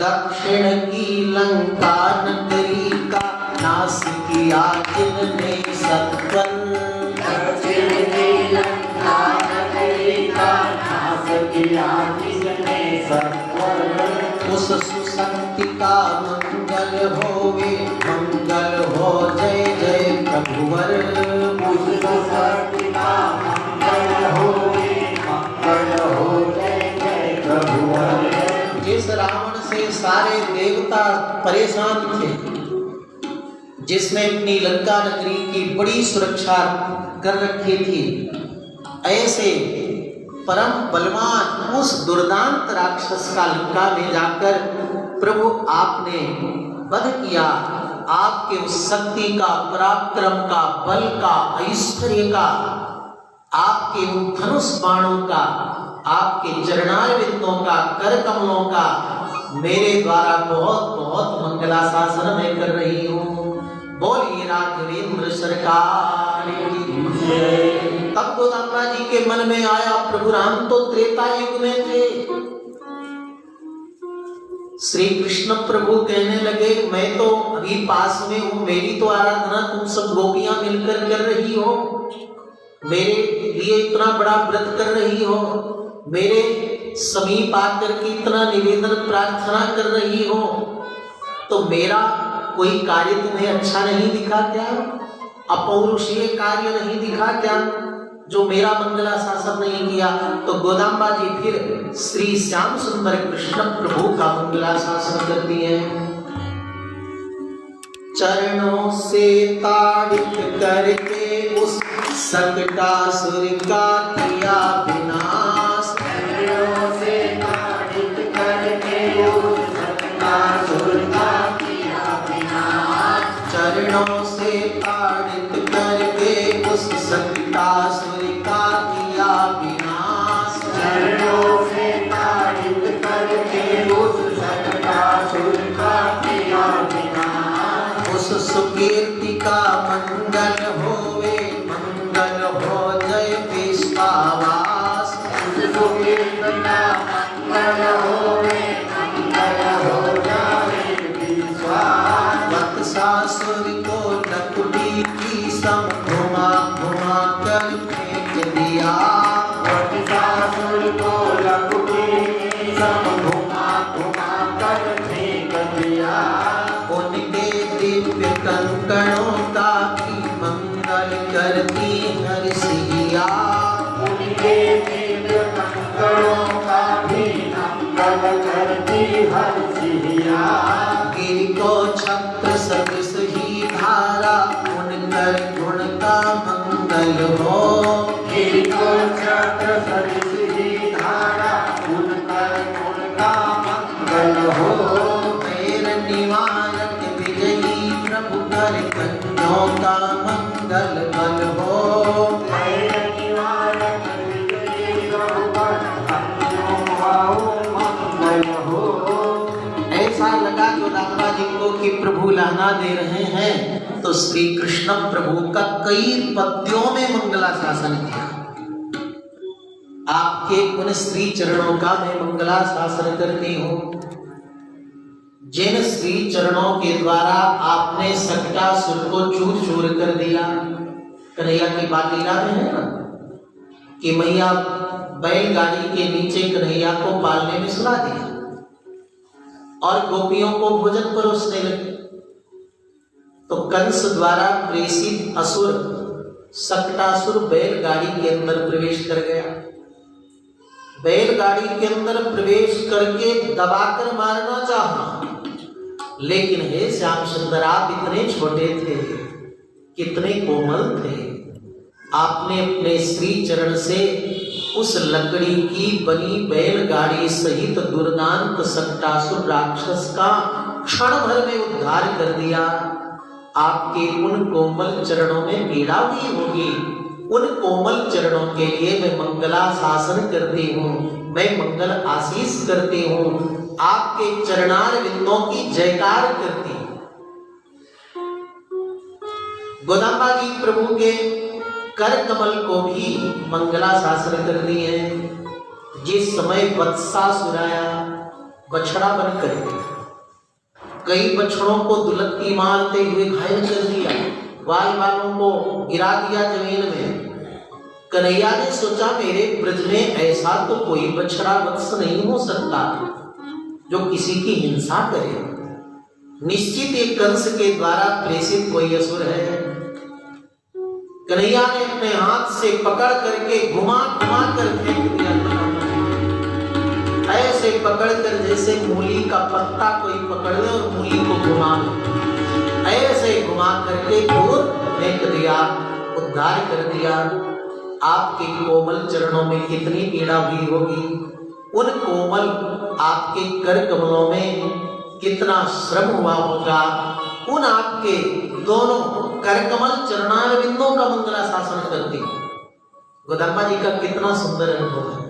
दक्षिण की लंका नगरी का नाश किया जिनने सत्वर। दक्षिण की लंका नगरी का नाश किया जिसने सत्वर। उस सुशक्ति का मंगल होवे, मंगल हो जय जय प्रभुवर। उस सुशक्ति का मंगल होवे, मंगल हो जय जय प्रभुवर। जिस रावण से सारे देवता परेशान थे, जिसने अपनी लंका नगरी की बड़ी सुरक्षा कर रखी थी, ऐसे परम बलवान उस दुर्दांत राक्षस का लंका में जाकर प्रभु आपने वध किया। आपके उस शक्ति का, पराक्रम का, बल का, ऐश्वर्य का, आपके उन धनुष बाणों का, आपके चरणार विंदों का, कर कमलों का मेरे द्वारा बहुत बहुत मंगलाशासन मैं कर रही हूँ। बोलिए राघवेंद्र सरकार की। तब गोदामा जी के मन में आया, प्रभु राम तो त्रेता युग में थे। श्री कृष्ण प्रभु कहने लगे, मैं तो अभी पास में हूँ, मेरी तो आराधना तुम सब गोपियां मिलकर कर रही हो, मेरे लिए इतना बड़ा व्रत कर रही हो, मेरे समीप आकर के इतना निवेदन प्रार्थना कर रही हो, तो मेरा कोई कार्य तुम्हें अच्छा नहीं दिखा क्या? अपौरुषीय कार्य नहीं दिखा क्या, जो मेरा मंगलाशासन नहीं किया? तो गोदाम्बा जी फिर श्री श्याम सुंदर कृष्ण प्रभु का मंगलाशासन करती हैं। चरणों से ताड़ित करके उस सकटासुर का किया विनाश। चरणों से ताड़ित करके उस सकटासुर का किया विनाश। चरणों से ताड़ित करके उस सकटासुर का किया विनाश। चरणों से ताड़ित करके उस सकटासुर का किया विनाश। उस सुकीर्ति का मंगल होवे, मंगल हो जय विश्वावास। उस सुकीर्ति का मंगल होवे, मंगल हो जाए विश्वास। वत्सासुर को लकुटी की सम घुमा घुमा कर फेंक दिया। वत्सासुर को लकुटी की सम घुमा घुमा कर फेंक दिया। उनके दिव्य कंकणों का भी मंगल करती हर्षिया। उनके दिव्य कंकणों का भी मंगल करती हर्षिया। गिर को छत्र सदृश ही धारा, उनकर गुण का मंगल हो। गिर को छत्र सदृश ही धारा, उनकर गुण का मंगल हो। वैर निवारक विजयी प्रभु कर कन्यों का मंगल बल हो। वैर निवारक विजयी प्रभु कर कन्यों का मंगल हो। ऐसा लगा गोदाम्बा जी को कि प्रभु लहना दे रहे हैं, तो श्री कृष्ण प्रभु का कई पद्यों में मंगलाशासन किया। आपके उन श्री चरणों का मैं मंगलाशासन करती हूँ। जिन श्री चरणों के द्वारा आपने सक्टासुर को चूर चूर कर दिया। कन्हैया की बात लीला में है ना कि मैया बैलगाड़ी के नीचे कन्हैया को पालने में सुला दिया और गोपियों को भोजन परोसने लगे। तो कंस द्वारा प्रेषित असुर सक्टासुर बैलगाड़ी के अंदर प्रवेश कर गया। बैलगाड़ी के अंदर प्रवेश करके दबाकर मारना चाहा, लेकिन हे श्याम सुंदर आप इतने छोटे थे, कितने कोमल थे, आपने अपने श्री चरण से उस लकड़ी की बनी बैलगाड़ी सहित दुर्दांत सक्टासुर राक्षस का क्षण भर में उद्धार कर दिया। आपके उन कोमल चरणों में पीड़ा हुई होगी, उन कोमल चरणों के लिए मैं मंगलाशासन करती हूँ, मैं मंगल आशीष करती हूँ, आपके चरणार बिंदों की जयकार करती हूँ। गोदांबा जी प्रभु के कर कमल को भी मंगलाशासन कर दिए। जिस समय वत्सासुर आया बछड़ा बन करके कई बछड़ों को दुलत्ती मारते हुए घायल कर दिया, बाल बालों को गिरा दिया जमीन में। कन्हैया ने सोचा मेरे ब्रज में ऐसा तो कोई बछड़ा वत्स नहीं हो सकता जो किसी की हिंसा करे। निश्चित एक कंस के द्वारा प्रेषित कोई असुर है। कन्हैया ने अपने हाथ से पकड़ करके घुमा घुमा कर फेंक दिया, ऐसे पकड़कर जैसे मूली का पत्ता कोई पकड़ ले और मूली को घुमा ले, ऐसे घुमा करके दूर फेंक दिया, उद्धार कर दिया। आपके कोमल चरणों में कितनी पीड़ा हुई होगी, उन कोमल आपके कर कमलों में कितना श्रम हुआ होगा। उन आपके दोनों कर कमल चरणार बिंदों का मंगलाशासन करती। गोदांबा जी का कितना सुंदर अनुभव है।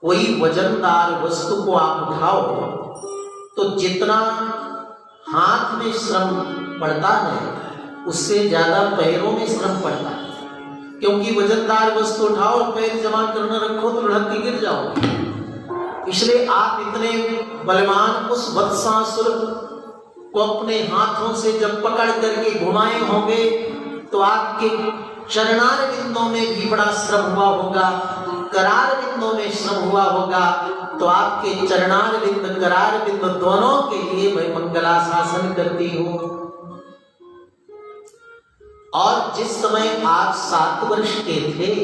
कोई वजनदार वस्तु को आप उठाओ तो जितना हाथ में श्रम पड़ता है उससे ज्यादा पैरों में श्रम पड़ता है, क्योंकि वजनदार वस्तु उठाओ और पैर जमा करना रखो तो लुढ़क के गिर जाओ। इसलिए आप इतने बलवान उस वत्सासुर को अपने हाथों से जब पकड़ करके घुमाए होंगे तो आपके चरणार बिंदों में भी बड़ा श्रम हुआ होगा, करार बिंदों में श्रम हुआ होगा। तो आपके चरणार बिंद करार बिंद दोनों के लिए मैं मंगलाशासन करती हूँ। और जिस समय आप 7 वर्ष के थे,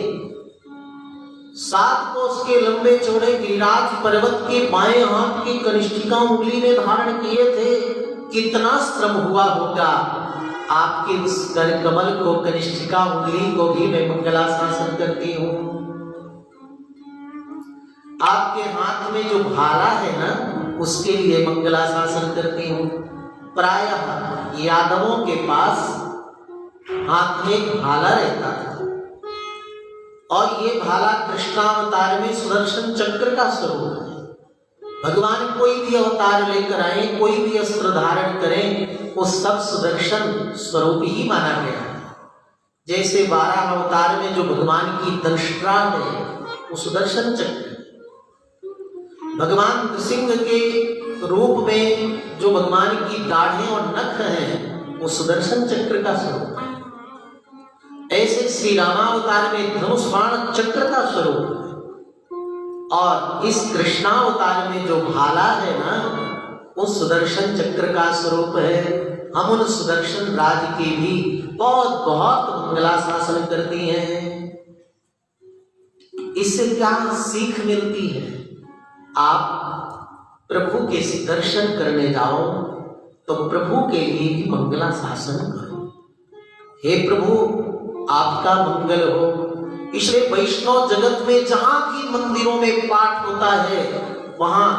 7 कोस के लंबे चौड़े गिरिराज पर्वत के बाएं हाथ की कनिष्ठिका उंगली में धारण किए थे, कितना श्रम हुआ होगा। आपके उस कर कमल को कनिष्ठिका उंगली को भी मैं मंगलाशासन करती हूँ। आपके हाथ में जो भाला है ना, उसके लिए मंगलाशासन करती हूँ। प्रायः यादवों के पास हाथ में एक भाला रहता था और ये भाला कृष्णावतार में सुदर्शन चक्र का स्वरूप है। भगवान कोई भी अवतार लेकर आए, कोई भी अस्त्र धारण करें, वो सब सुदर्शन स्वरूप ही माना गया है। जैसे 12 अवतार में जो भगवान की दंष्ट्रा है वो सुदर्शन चक्र, भगवान नृसिंह के रूप में जो भगवान की दाढ़ें और नख हैं वो सुदर्शन चक्र का स्वरूप है। ऐसे श्री रामावतार में धनुष बाण चक्र का स्वरूप है। और इस कृष्णावतार में जो भाला है ना, वो सुदर्शन चक्र का स्वरूप है। हम उन सुदर्शन राज की भी बहुत बहुत मंगलाशासन करती हैं। इससे क्या सीख मिलती है? आप प्रभु के दर्शन करने जाओ तो प्रभु के लिए भी मंगलाशासन करो। हे प्रभु आपका मंगल हो। इसलिए वैष्णव जगत में जहां भी मंदिरों में पाठ होता है वहां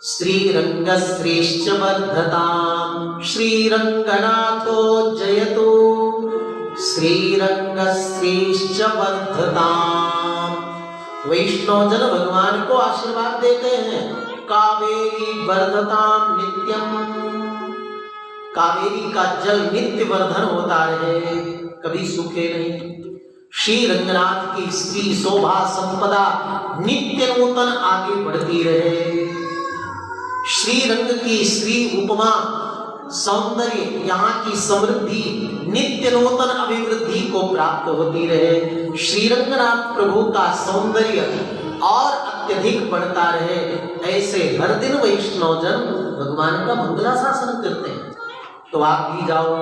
श्रीरंग श्रेष्ठ वर्धताम, श्रीरंगनाथो जयतु, श्रीरंग श्रेष्ठ वर्धताम। वैष्णव जन भगवान को आशीर्वाद देते हैं, कावेरी वर्धताम नित्यम, कावेरी का जल नित्य वर्धन होता रहे, कभी सूखे नहीं। श्री रंगनाथ की श्री शोभा संपदा नित्य नूतन आगे बढ़ती रहे। श्री रंग की श्री उपमा सौंदर्य, यहाँ की समृद्धि नित्य नूतन अभिवृद्धि को प्राप्त होती रहे। श्री रंगनाथ प्रभु का सौंदर्य और अत्यधिक बढ़ता रहे, ऐसे हर दिन वैष्णव जन भगवान का मंगलाशासन करते हैं। तो आप भी जाओ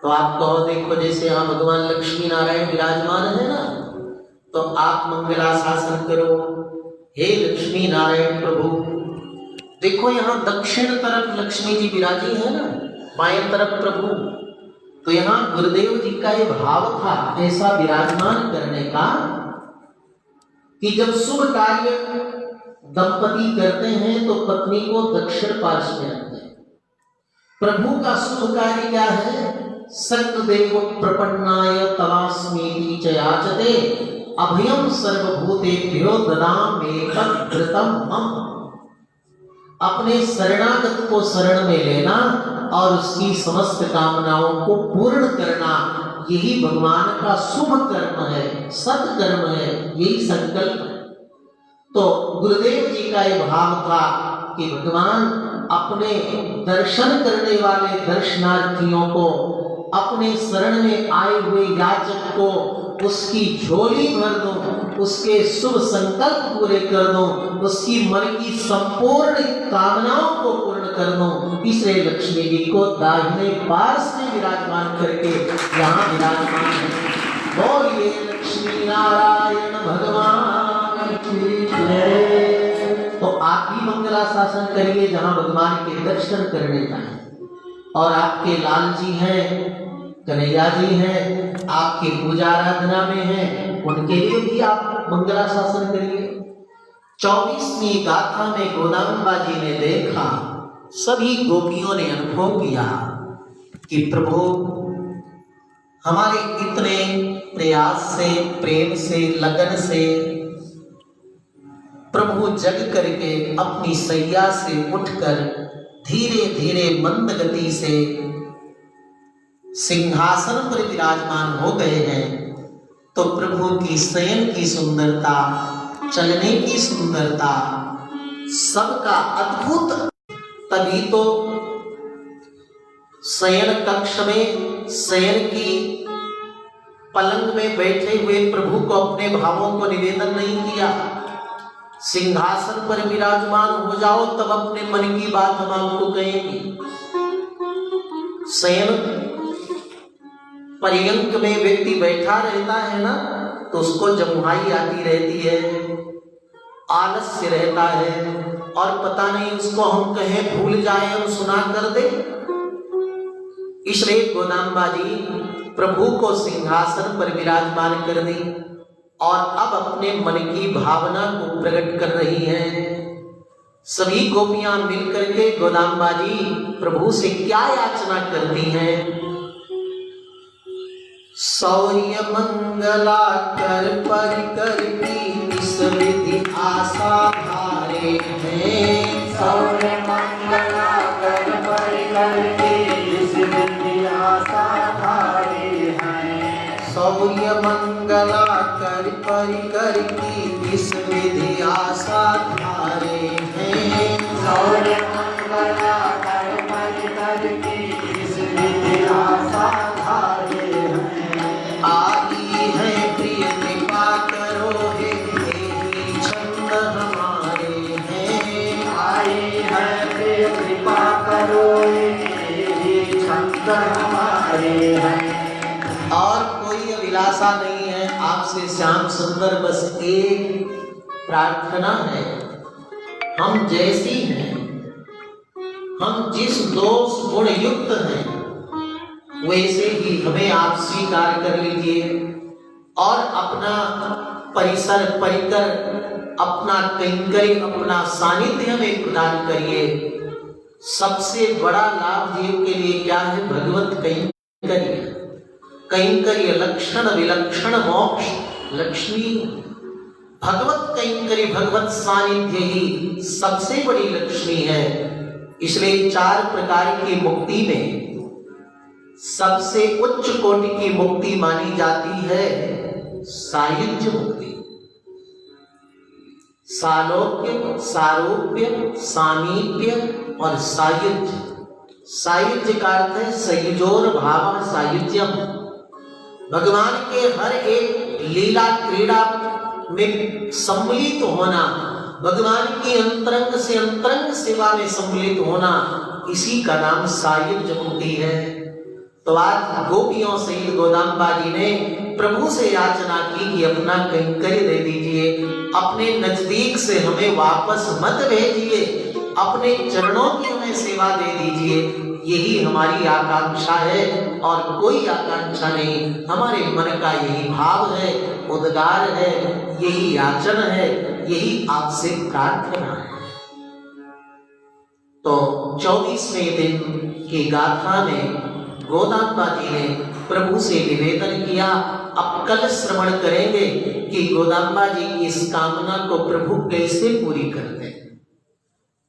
तो आप कहो, देखो जैसे यहाँ भगवान लक्ष्मी नारायण विराजमान है ना, तो आप मंगलाशासन करो। हे लक्ष्मी नारायण प्रभु, देखो यहाँ दक्षिण तरफ लक्ष्मी जी विराजी है ना, बाएं तरफ प्रभु। तो यहाँ गुरुदेव जी का ये भाव था ऐसा विराजमान करने का कि जब शुभ कार्य दंपति करते हैं तो पत्नी को दक्षिण पार्श्व में रखते हैं। प्रभु का शुभ कार्य क्या है? सत्यदेव प्रपन्नाय तवास्मीति च याचते अभयम सर्वभूतेभ्यो ददाम्येकं घृतं मम। अपने शरणागत को शरण में लेना और उसकी समस्त कामनाओं को पूर्ण करना, यही भगवान का शुभ कर्म है, सत्कर्म है, यही संकल्प है। तो गुरुदेव जी का यह भाव था कि भगवान अपने दर्शन करने वाले दर्शनार्थियों को, अपने शरण में आए हुए याचक को उसकी झोली भर दो, उसके शुभ संकल्प पूरे कर दो, उसकी मन की संपूर्ण कामनाओं को पूर्ण कर दो। इसलिए लक्ष्मी जी को दाहिने पार्श्व में विराजमान करके यहाँ विराजमान है। बोलिए लक्ष्मी नारायण भगवान की जय। तो आप भी मंगलाशासन करिए जहाँ भगवान के दर्शन करने जाए। और आपके लाल जी हैं, कन्हैया जी हैं, आपकी पूजा आराधना में हैं, उनके लिए भी आप मंगलाशासन करिए। 24वीं गाथा में गोदाम्बा जी ने देखा, सभी गोपियों ने अनुभव किया कि प्रभु हमारे इतने प्रयास से, प्रेम से, लगन से प्रभु जग करके अपनी सैया से उठकर धीरे धीरे मंद गति से सिंहासन पर विराजमान हो गए हैं। तो प्रभु की शयन की सुंदरता, चलने की सुंदरता, सबका अद्भुत। तभी तो शयन कक्ष में, शयन की पलंग में बैठे हुए प्रभु को अपने भावों को निवेदन नहीं किया। सिंहासन पर विराजमान हो जाओ तब अपने मन की बात हम आपको कहेंगे। शयन पर्यंक में व्यक्ति बैठा रहता है ना, तो उसको जमुहाई आती रहती है, आलस्य रहता है, और पता नहीं उसको हम कहें भूल जाए, हम सुना कर दे। इसलिए गोदाम्बा जी प्रभु को सिंहासन पर विराजमान कर दी और अब अपने मन की भावना को प्रकट कर रही हैं। सभी गोपियां मिलकर के गोदाम्बा जी प्रभु से क्या याचना करती हैं? शौर्य मंगला कर परिकर की इस विधि आशा धारे हैं। शौर्य मंगला कर परिकर की इस विधि आशा धारे हैं। शौर्य मंगला कर परिकर की इस विधि आशा धारे हैं। शौर्य मंगला कर परिकर की इस विधि आशा धारे हैं। आई है प्रिय कृपा करो हे देवी छंद हमारे हैं। आई है प्रिय कृपा करो हे छंद हमारे हैं। और कोई अभिलाषा नहीं है आपसे श्याम सुंदर, बस एक प्रार्थना है। हम जैसी हैं, हम जिस दोष गुण युक्त हैं, वैसे ही हमें आप स्वीकार कर लीजिए और अपना परिसर, परिकर, अपना कैंकर्य, अपना सानिध्य हमें प्रदान करिए। सबसे बड़ा लाभ जीव के लिए क्या है? भगवत कैंकर्य। कैंकर्य लक्षण विलक्षण मोक्ष लक्ष्मी। भगवत कैंकर्य, भगवत सानिध्य ही सबसे बड़ी लक्ष्मी है। इसलिए 4 प्रकार की मुक्ति में सबसे उच्च कोटि की मुक्ति मानी जाती है सायुज्य मुक्ति। सालोक्य, सारूप्य, सामीप्य और सायुज्य। सायुज्य का अर्थ है संयोजोर भाव सायुज्यम। भगवान के हर एक लीला क्रीड़ा में सम्मिलित होना, भगवान की अंतरंग से अंतरंग सेवा में सम्मिलित होना, इसी का नाम सायुज्य मुक्ति है। तो आज गोपियों से गोदाम्बा जी ने प्रभु से याचना की कि अपना कैंकर्य दे दीजिए, अपने नजदीक से हमें वापस मत भेजिए, अपने चरणों की हमें सेवा दे दीजिए। यही हमारी आकांक्षा है और कोई आकांक्षा नहीं, हमारे मन का यही भाव है, उद्गार है, यही याचन है, यही आपसे प्रार्थना है। तो 24वें दिन की गाथा में गोदाम्बा जी ने प्रभु से निवेदन किया। अब कल श्रवण करेंगे कि गोदाम्बा जी की इस कामना को प्रभु कैसे पूरी करते हैं।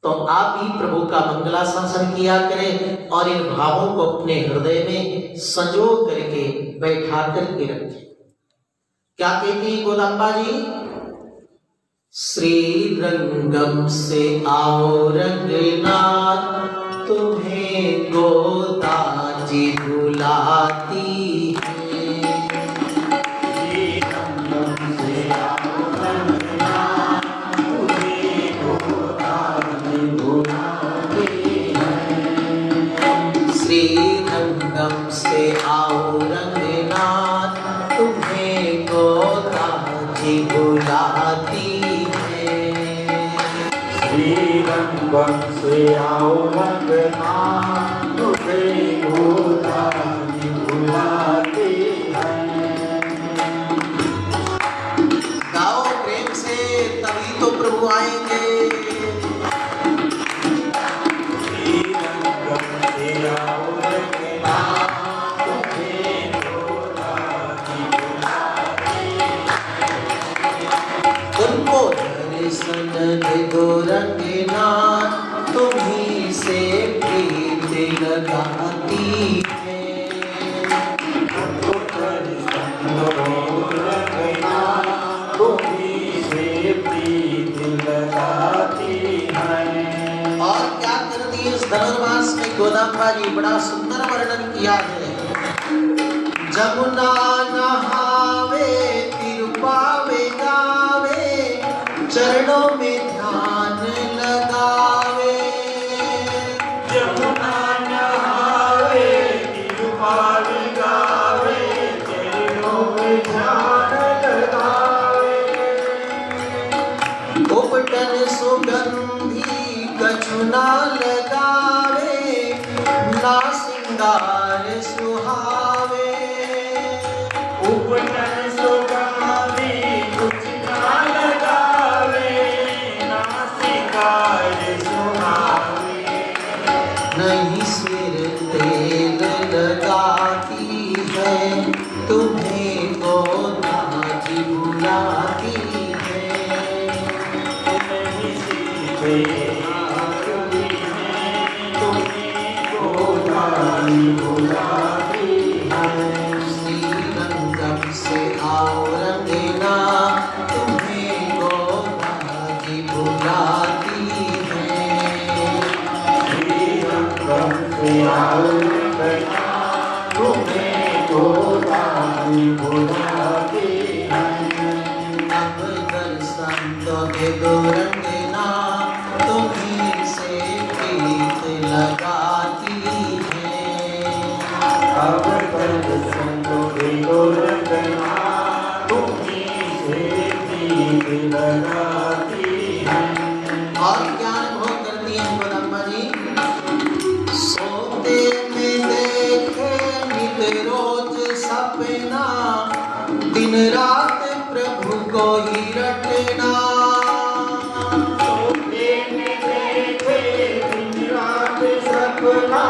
तो आप भी प्रभु का मंगलाशासन किया करें और इन भावों को अपने हृदय में संजो करके बैठा करके रखें। क्या कहती है गोदाम्बा जी? श्री रंगम से आओ रंगनाथ, तुम्हें गोदा जी बुलाती है। श्री रंगम से आओ रंगनाथ, तुम्हें गोदा जी बुलाती है। श्री रंगम से आओ रंगनाथ, तुम्हें गोदा जी बुलाती है। श्री रंगम से आओ रंगनाथ, तुम्हें गोदा जी बुलाती है। गाओ प्रेम से, तभी तो प्रभु आएंगे। श्री रंगम से आओ रंगनाथ, तुम्हें गोदा जी बुलाती है। उनको दर्शन दे दो रंगनाथ, तुम्हीं से प्रीत लगाती है। उनको दर्शन दो रंगनाथ, तुम्हीं से प्रीत लगाती है। और क्या करती है इस धनुर्मास में गोदाम्बा जी? बड़ा सुंदर वर्णन किया है। जमुना नहावे तिरुपावे गावे, चरणों में ध्यान लगावे। जमुना नहावे तिरुपाल गावे, चरणों में ध्यान लगावे। उपटन सुगंधी कछुना लगावे, ना सिंगार सुहावे। उपटन सुगंधी कुछ ना लगावे, ना सिंगार सुहावे। नहीं सिर तेल लगाती है, तुम्हें गोदा जी बुलाती है। नहीं सीते आती है, तुम्हें गोदा जी बुलाती है। श्री रंगम से आओ रंगनाथ, तुम्हें गोदा जी बुलाती है। श्री रंगम से आओ रंगनाथ, तुम्हें गोदा जी बुलाती है। अब दर्शन तो दे दो रंगनाथ, तुम्हीं से प्रीत लगाती है। अब दर्शन दो रंगनाथ, तुम्हीं से प्रीत लगाती है। और क्या अनुभव करती है गोदाम्बा जी? सोते में देखे नित रोज सपना, दिन रात प्रभु को ही रटना। सोते में देखे दिन रात सपना,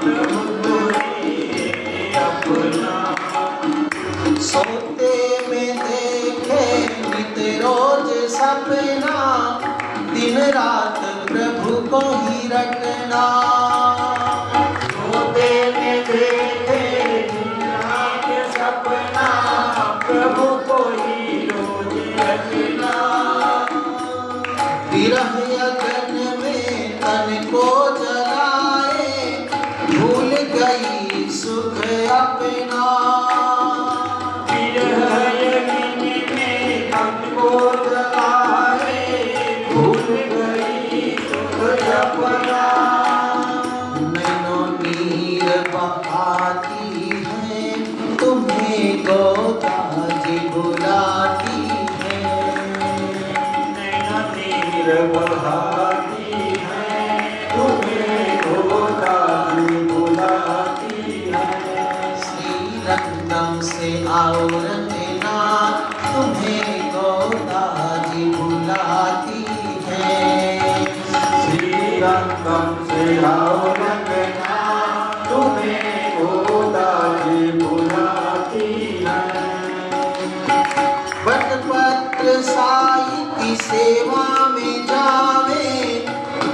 प्रभु को ही अपना। सोते में देखे नित रोज सपना, दिन रात प्रभु को ही रटना। सोते में देखे दिन रात सपना, प्रभु को ही रोज रखना। तुम्हें गोदाजी बुलाती है। नैना नीर बहाती है, तुम्हें गोदाजी बुलाती है। श्री रंगम से आओ रंगना, तुम्हें गोदाजी बुलाती है। श्री रंगम से आओ रंगना, तुम्हें गोदाजी बुलाती है। वटपत्र साई की सेवा में जावे,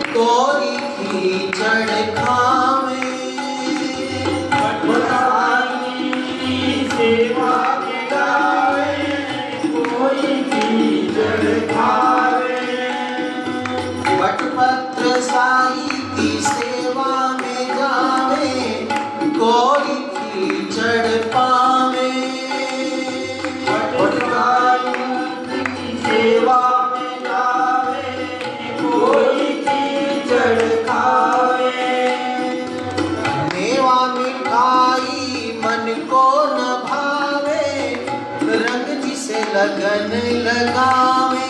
कोई कीचड़ खावे। वटपत्राई सेवा में जावे, कोई कीचड़ खावे। वटपत्र साई की सेवा में जावे, कोई कीचड़ पावे। वटपत्राई सेवा में जावे, कोई कीचड़ खावे। मेवा मिठाई मन को न भावे, रंग जिसे लगन लगावे।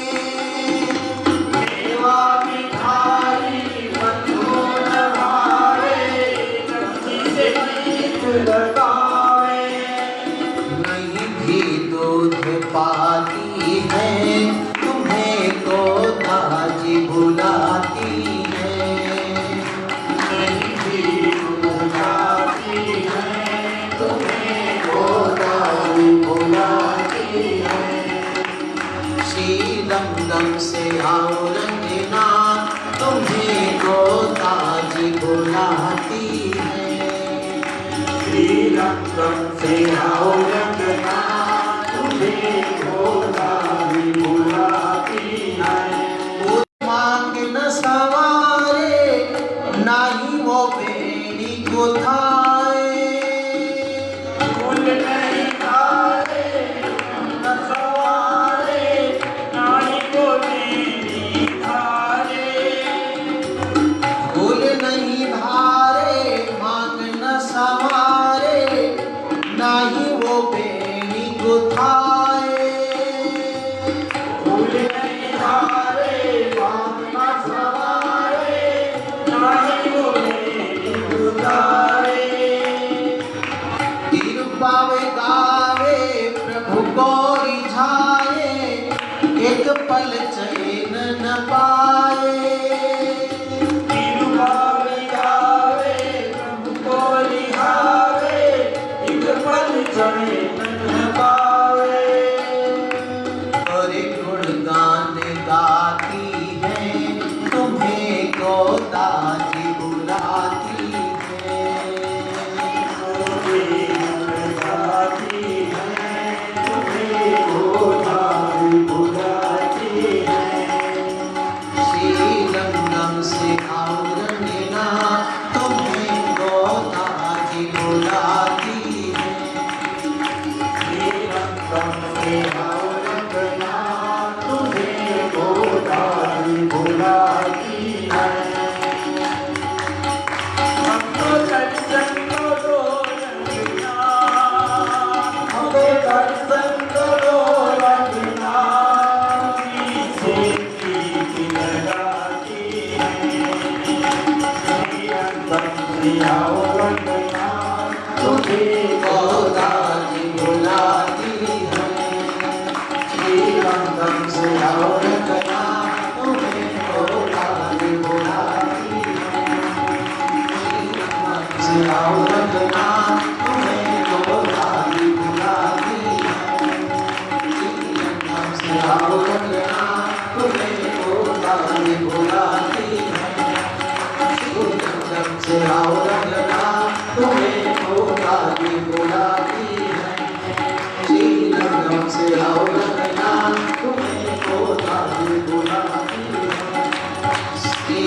मेवा मिठाई मन को न भावे, जिसे गीत लगावे। नहीं भी दूध पाती है, तुम्हें गोदाजी बुलाती है। नहीं भी बुलाती है, तुम्हें गोदाजी बुलाती है। श्री रंगम से आओ रंगना, तुम्हें गोदाजी बुलाती है। श्री रंगम से आओ रंगना, तुम्हें गोदाजी बुलाती है। मांग न सवारे, नाही वो बेड़ी गुथाए। फूल नहीं खाए, न सवारे, नाई को मेरी धारे। फूल नहीं धारे, मांग न सवारे, नाही वो बेड़ी गुथाए। फूल नहीं धारे, मांग न सवारे, नाई को मेरी धारे। तीर पावे गावे प्रभु को रिझाए, एक पल चैन न पाए। तिरुभावी गावे, प्रभु को रिहावे, एक पल चैन न पावे। और गुणगान गाती है, तुम्हें गोदाजी बुलाती है। गाती है, तुम्हें गोदाजी बुलाती है। श्री रंगम से आओ रंगना, तुम्हें गोदाजी बुलाती है। श्री रंगम से आओ रंगना, तुम्हें गोदाजी बुलाती है। हमको दर्शन करो रंगना, हमको दर्शन करो रंगना, से प्रीत लगाती है। श्री रंगम से आओ रंगना, तुम्हें गोदाजी बुलाती है। श्री रंगम से आओ रंगना, तुम्हें गोदाजी बुलाती है। से आओ रंगना, तुम्हें गोदाजी बुलाती है। से आओ रंगना, तुम्हें गोदाजी बुलाती है। से आओ रंगना, तुम्हें गोदाजी बुलाती है। श्री रंगम से आओ रंगना, तुम्हें गोदाजी बुलाती है। श्री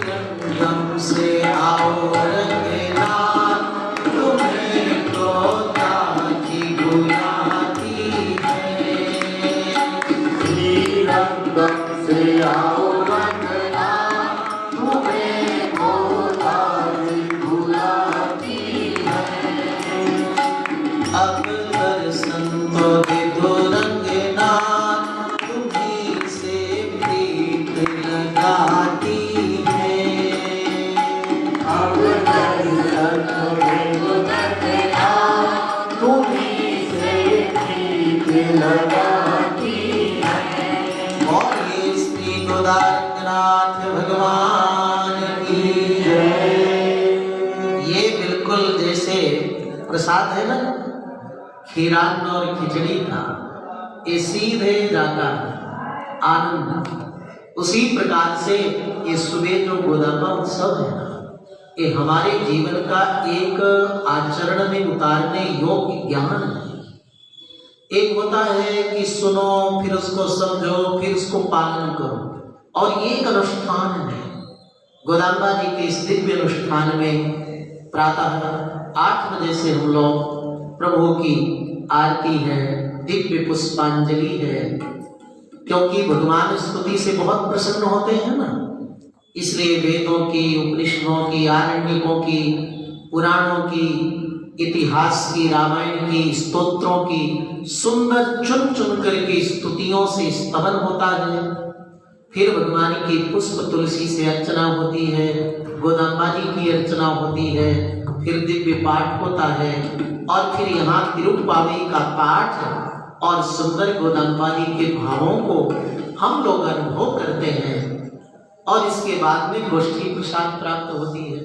रंगम से आओ रंगना, तुम्हें गोदाजी बुलाती है। श्री रंगम से आओ रंगना, तुम्हें गोदाजी बुलाती है। अब कर संतो विधो रंगना, तुम्हीं से प्रीत लगाती है। अब दर्शन विधो रंगना, तुम्हीं से प्रीत लगाती है। और ये श्री गोदारनाथ भगवान की जय। ये बिल्कुल जैसे प्रसाद है ना खीरान और खिचड़ी का, ये सीधे जाता है आनंद। उसी प्रकार से ये सुबह जो गोदामा उत्सव है ना, ये हमारे जीवन का एक आचरण में उतारने योग्य ज्ञान है। एक होता है कि सुनो फिर उसको समझो फिर उसको पालन करो, और एक अनुष्ठान है गोदामा जी के इस दिव्य अनुष्ठान में प्रातः 8 बजे से हम लोग प्रभु की आरती है, दिव्य पुष्पांजलि है, क्योंकि भगवान स्तुति से बहुत प्रसन्न होते हैं ना, इसलिए वेदों की, उपनिषदों की, आरण्यकों की, पुराणों की, इतिहास की, रामायण की, स्तोत्रों की सुंदर चुन चुन करके स्तुतियों से स्तवन होता है। फिर भगवान की पुष्प तुलसी से अर्चना होती है, गोदाम्बा जी की अर्चना होती है, फिर दिव्य पाठ होता है, और फिर यहाँ तिरुप्पावी का पाठ और सुंदर गोदाम्बा जी के भावों को हम लोग अनुभव करते हैं, और इसके बाद में गोष्ठी प्रसाद प्राप्त होती है।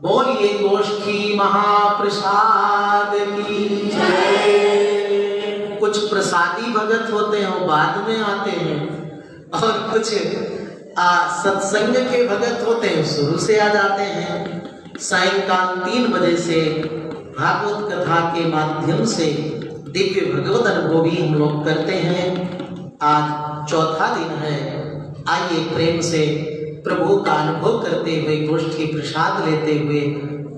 बोलिए गोष्ठी महाप्रसाद की जय। कुछ प्रसादी भगत होते हैं वो बाद में आते हैं, और कुछ सत्संग के भगत होते हैं शुरू से आ जाते हैं। सायंकाल 3 बजे से भागवत कथा के माध्यम से दिव्य भगवत अनुभव भी हम लोग करते हैं। आज चौथा दिन है, आइए प्रेम से प्रभु का अनुभव करते हुए, गोष्ठी प्रसाद लेते हुए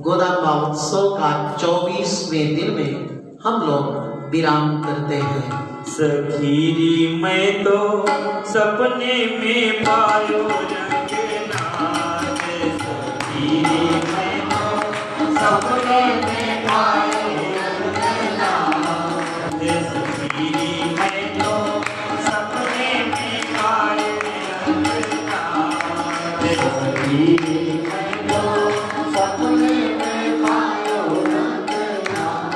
गोदाम्बा उत्सव का 24वें दिन में हम लोग विराम करते हैं। सखीरी मैं तो सपने में पायो रंगनाथ, सखीरी मैं तो सपने में पायो रंगनाथ, सखीरी मैं तो सपने में पायो रंगनाथ, सखीरी मैं तो सपने में पायो रंगनाथ।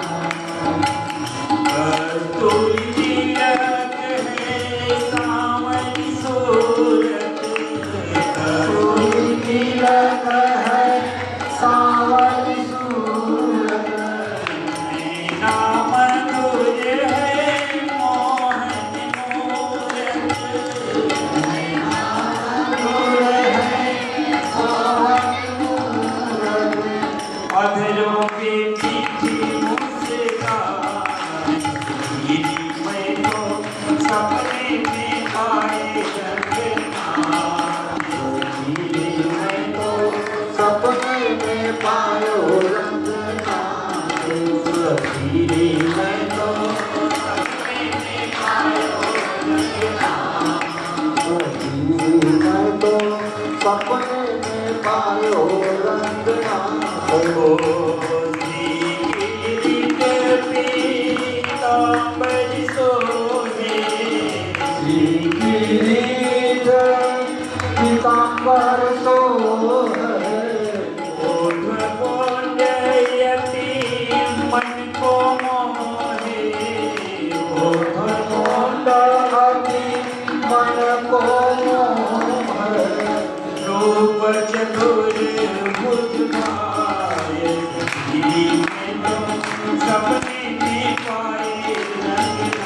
सपने में पाए रंगनाथ।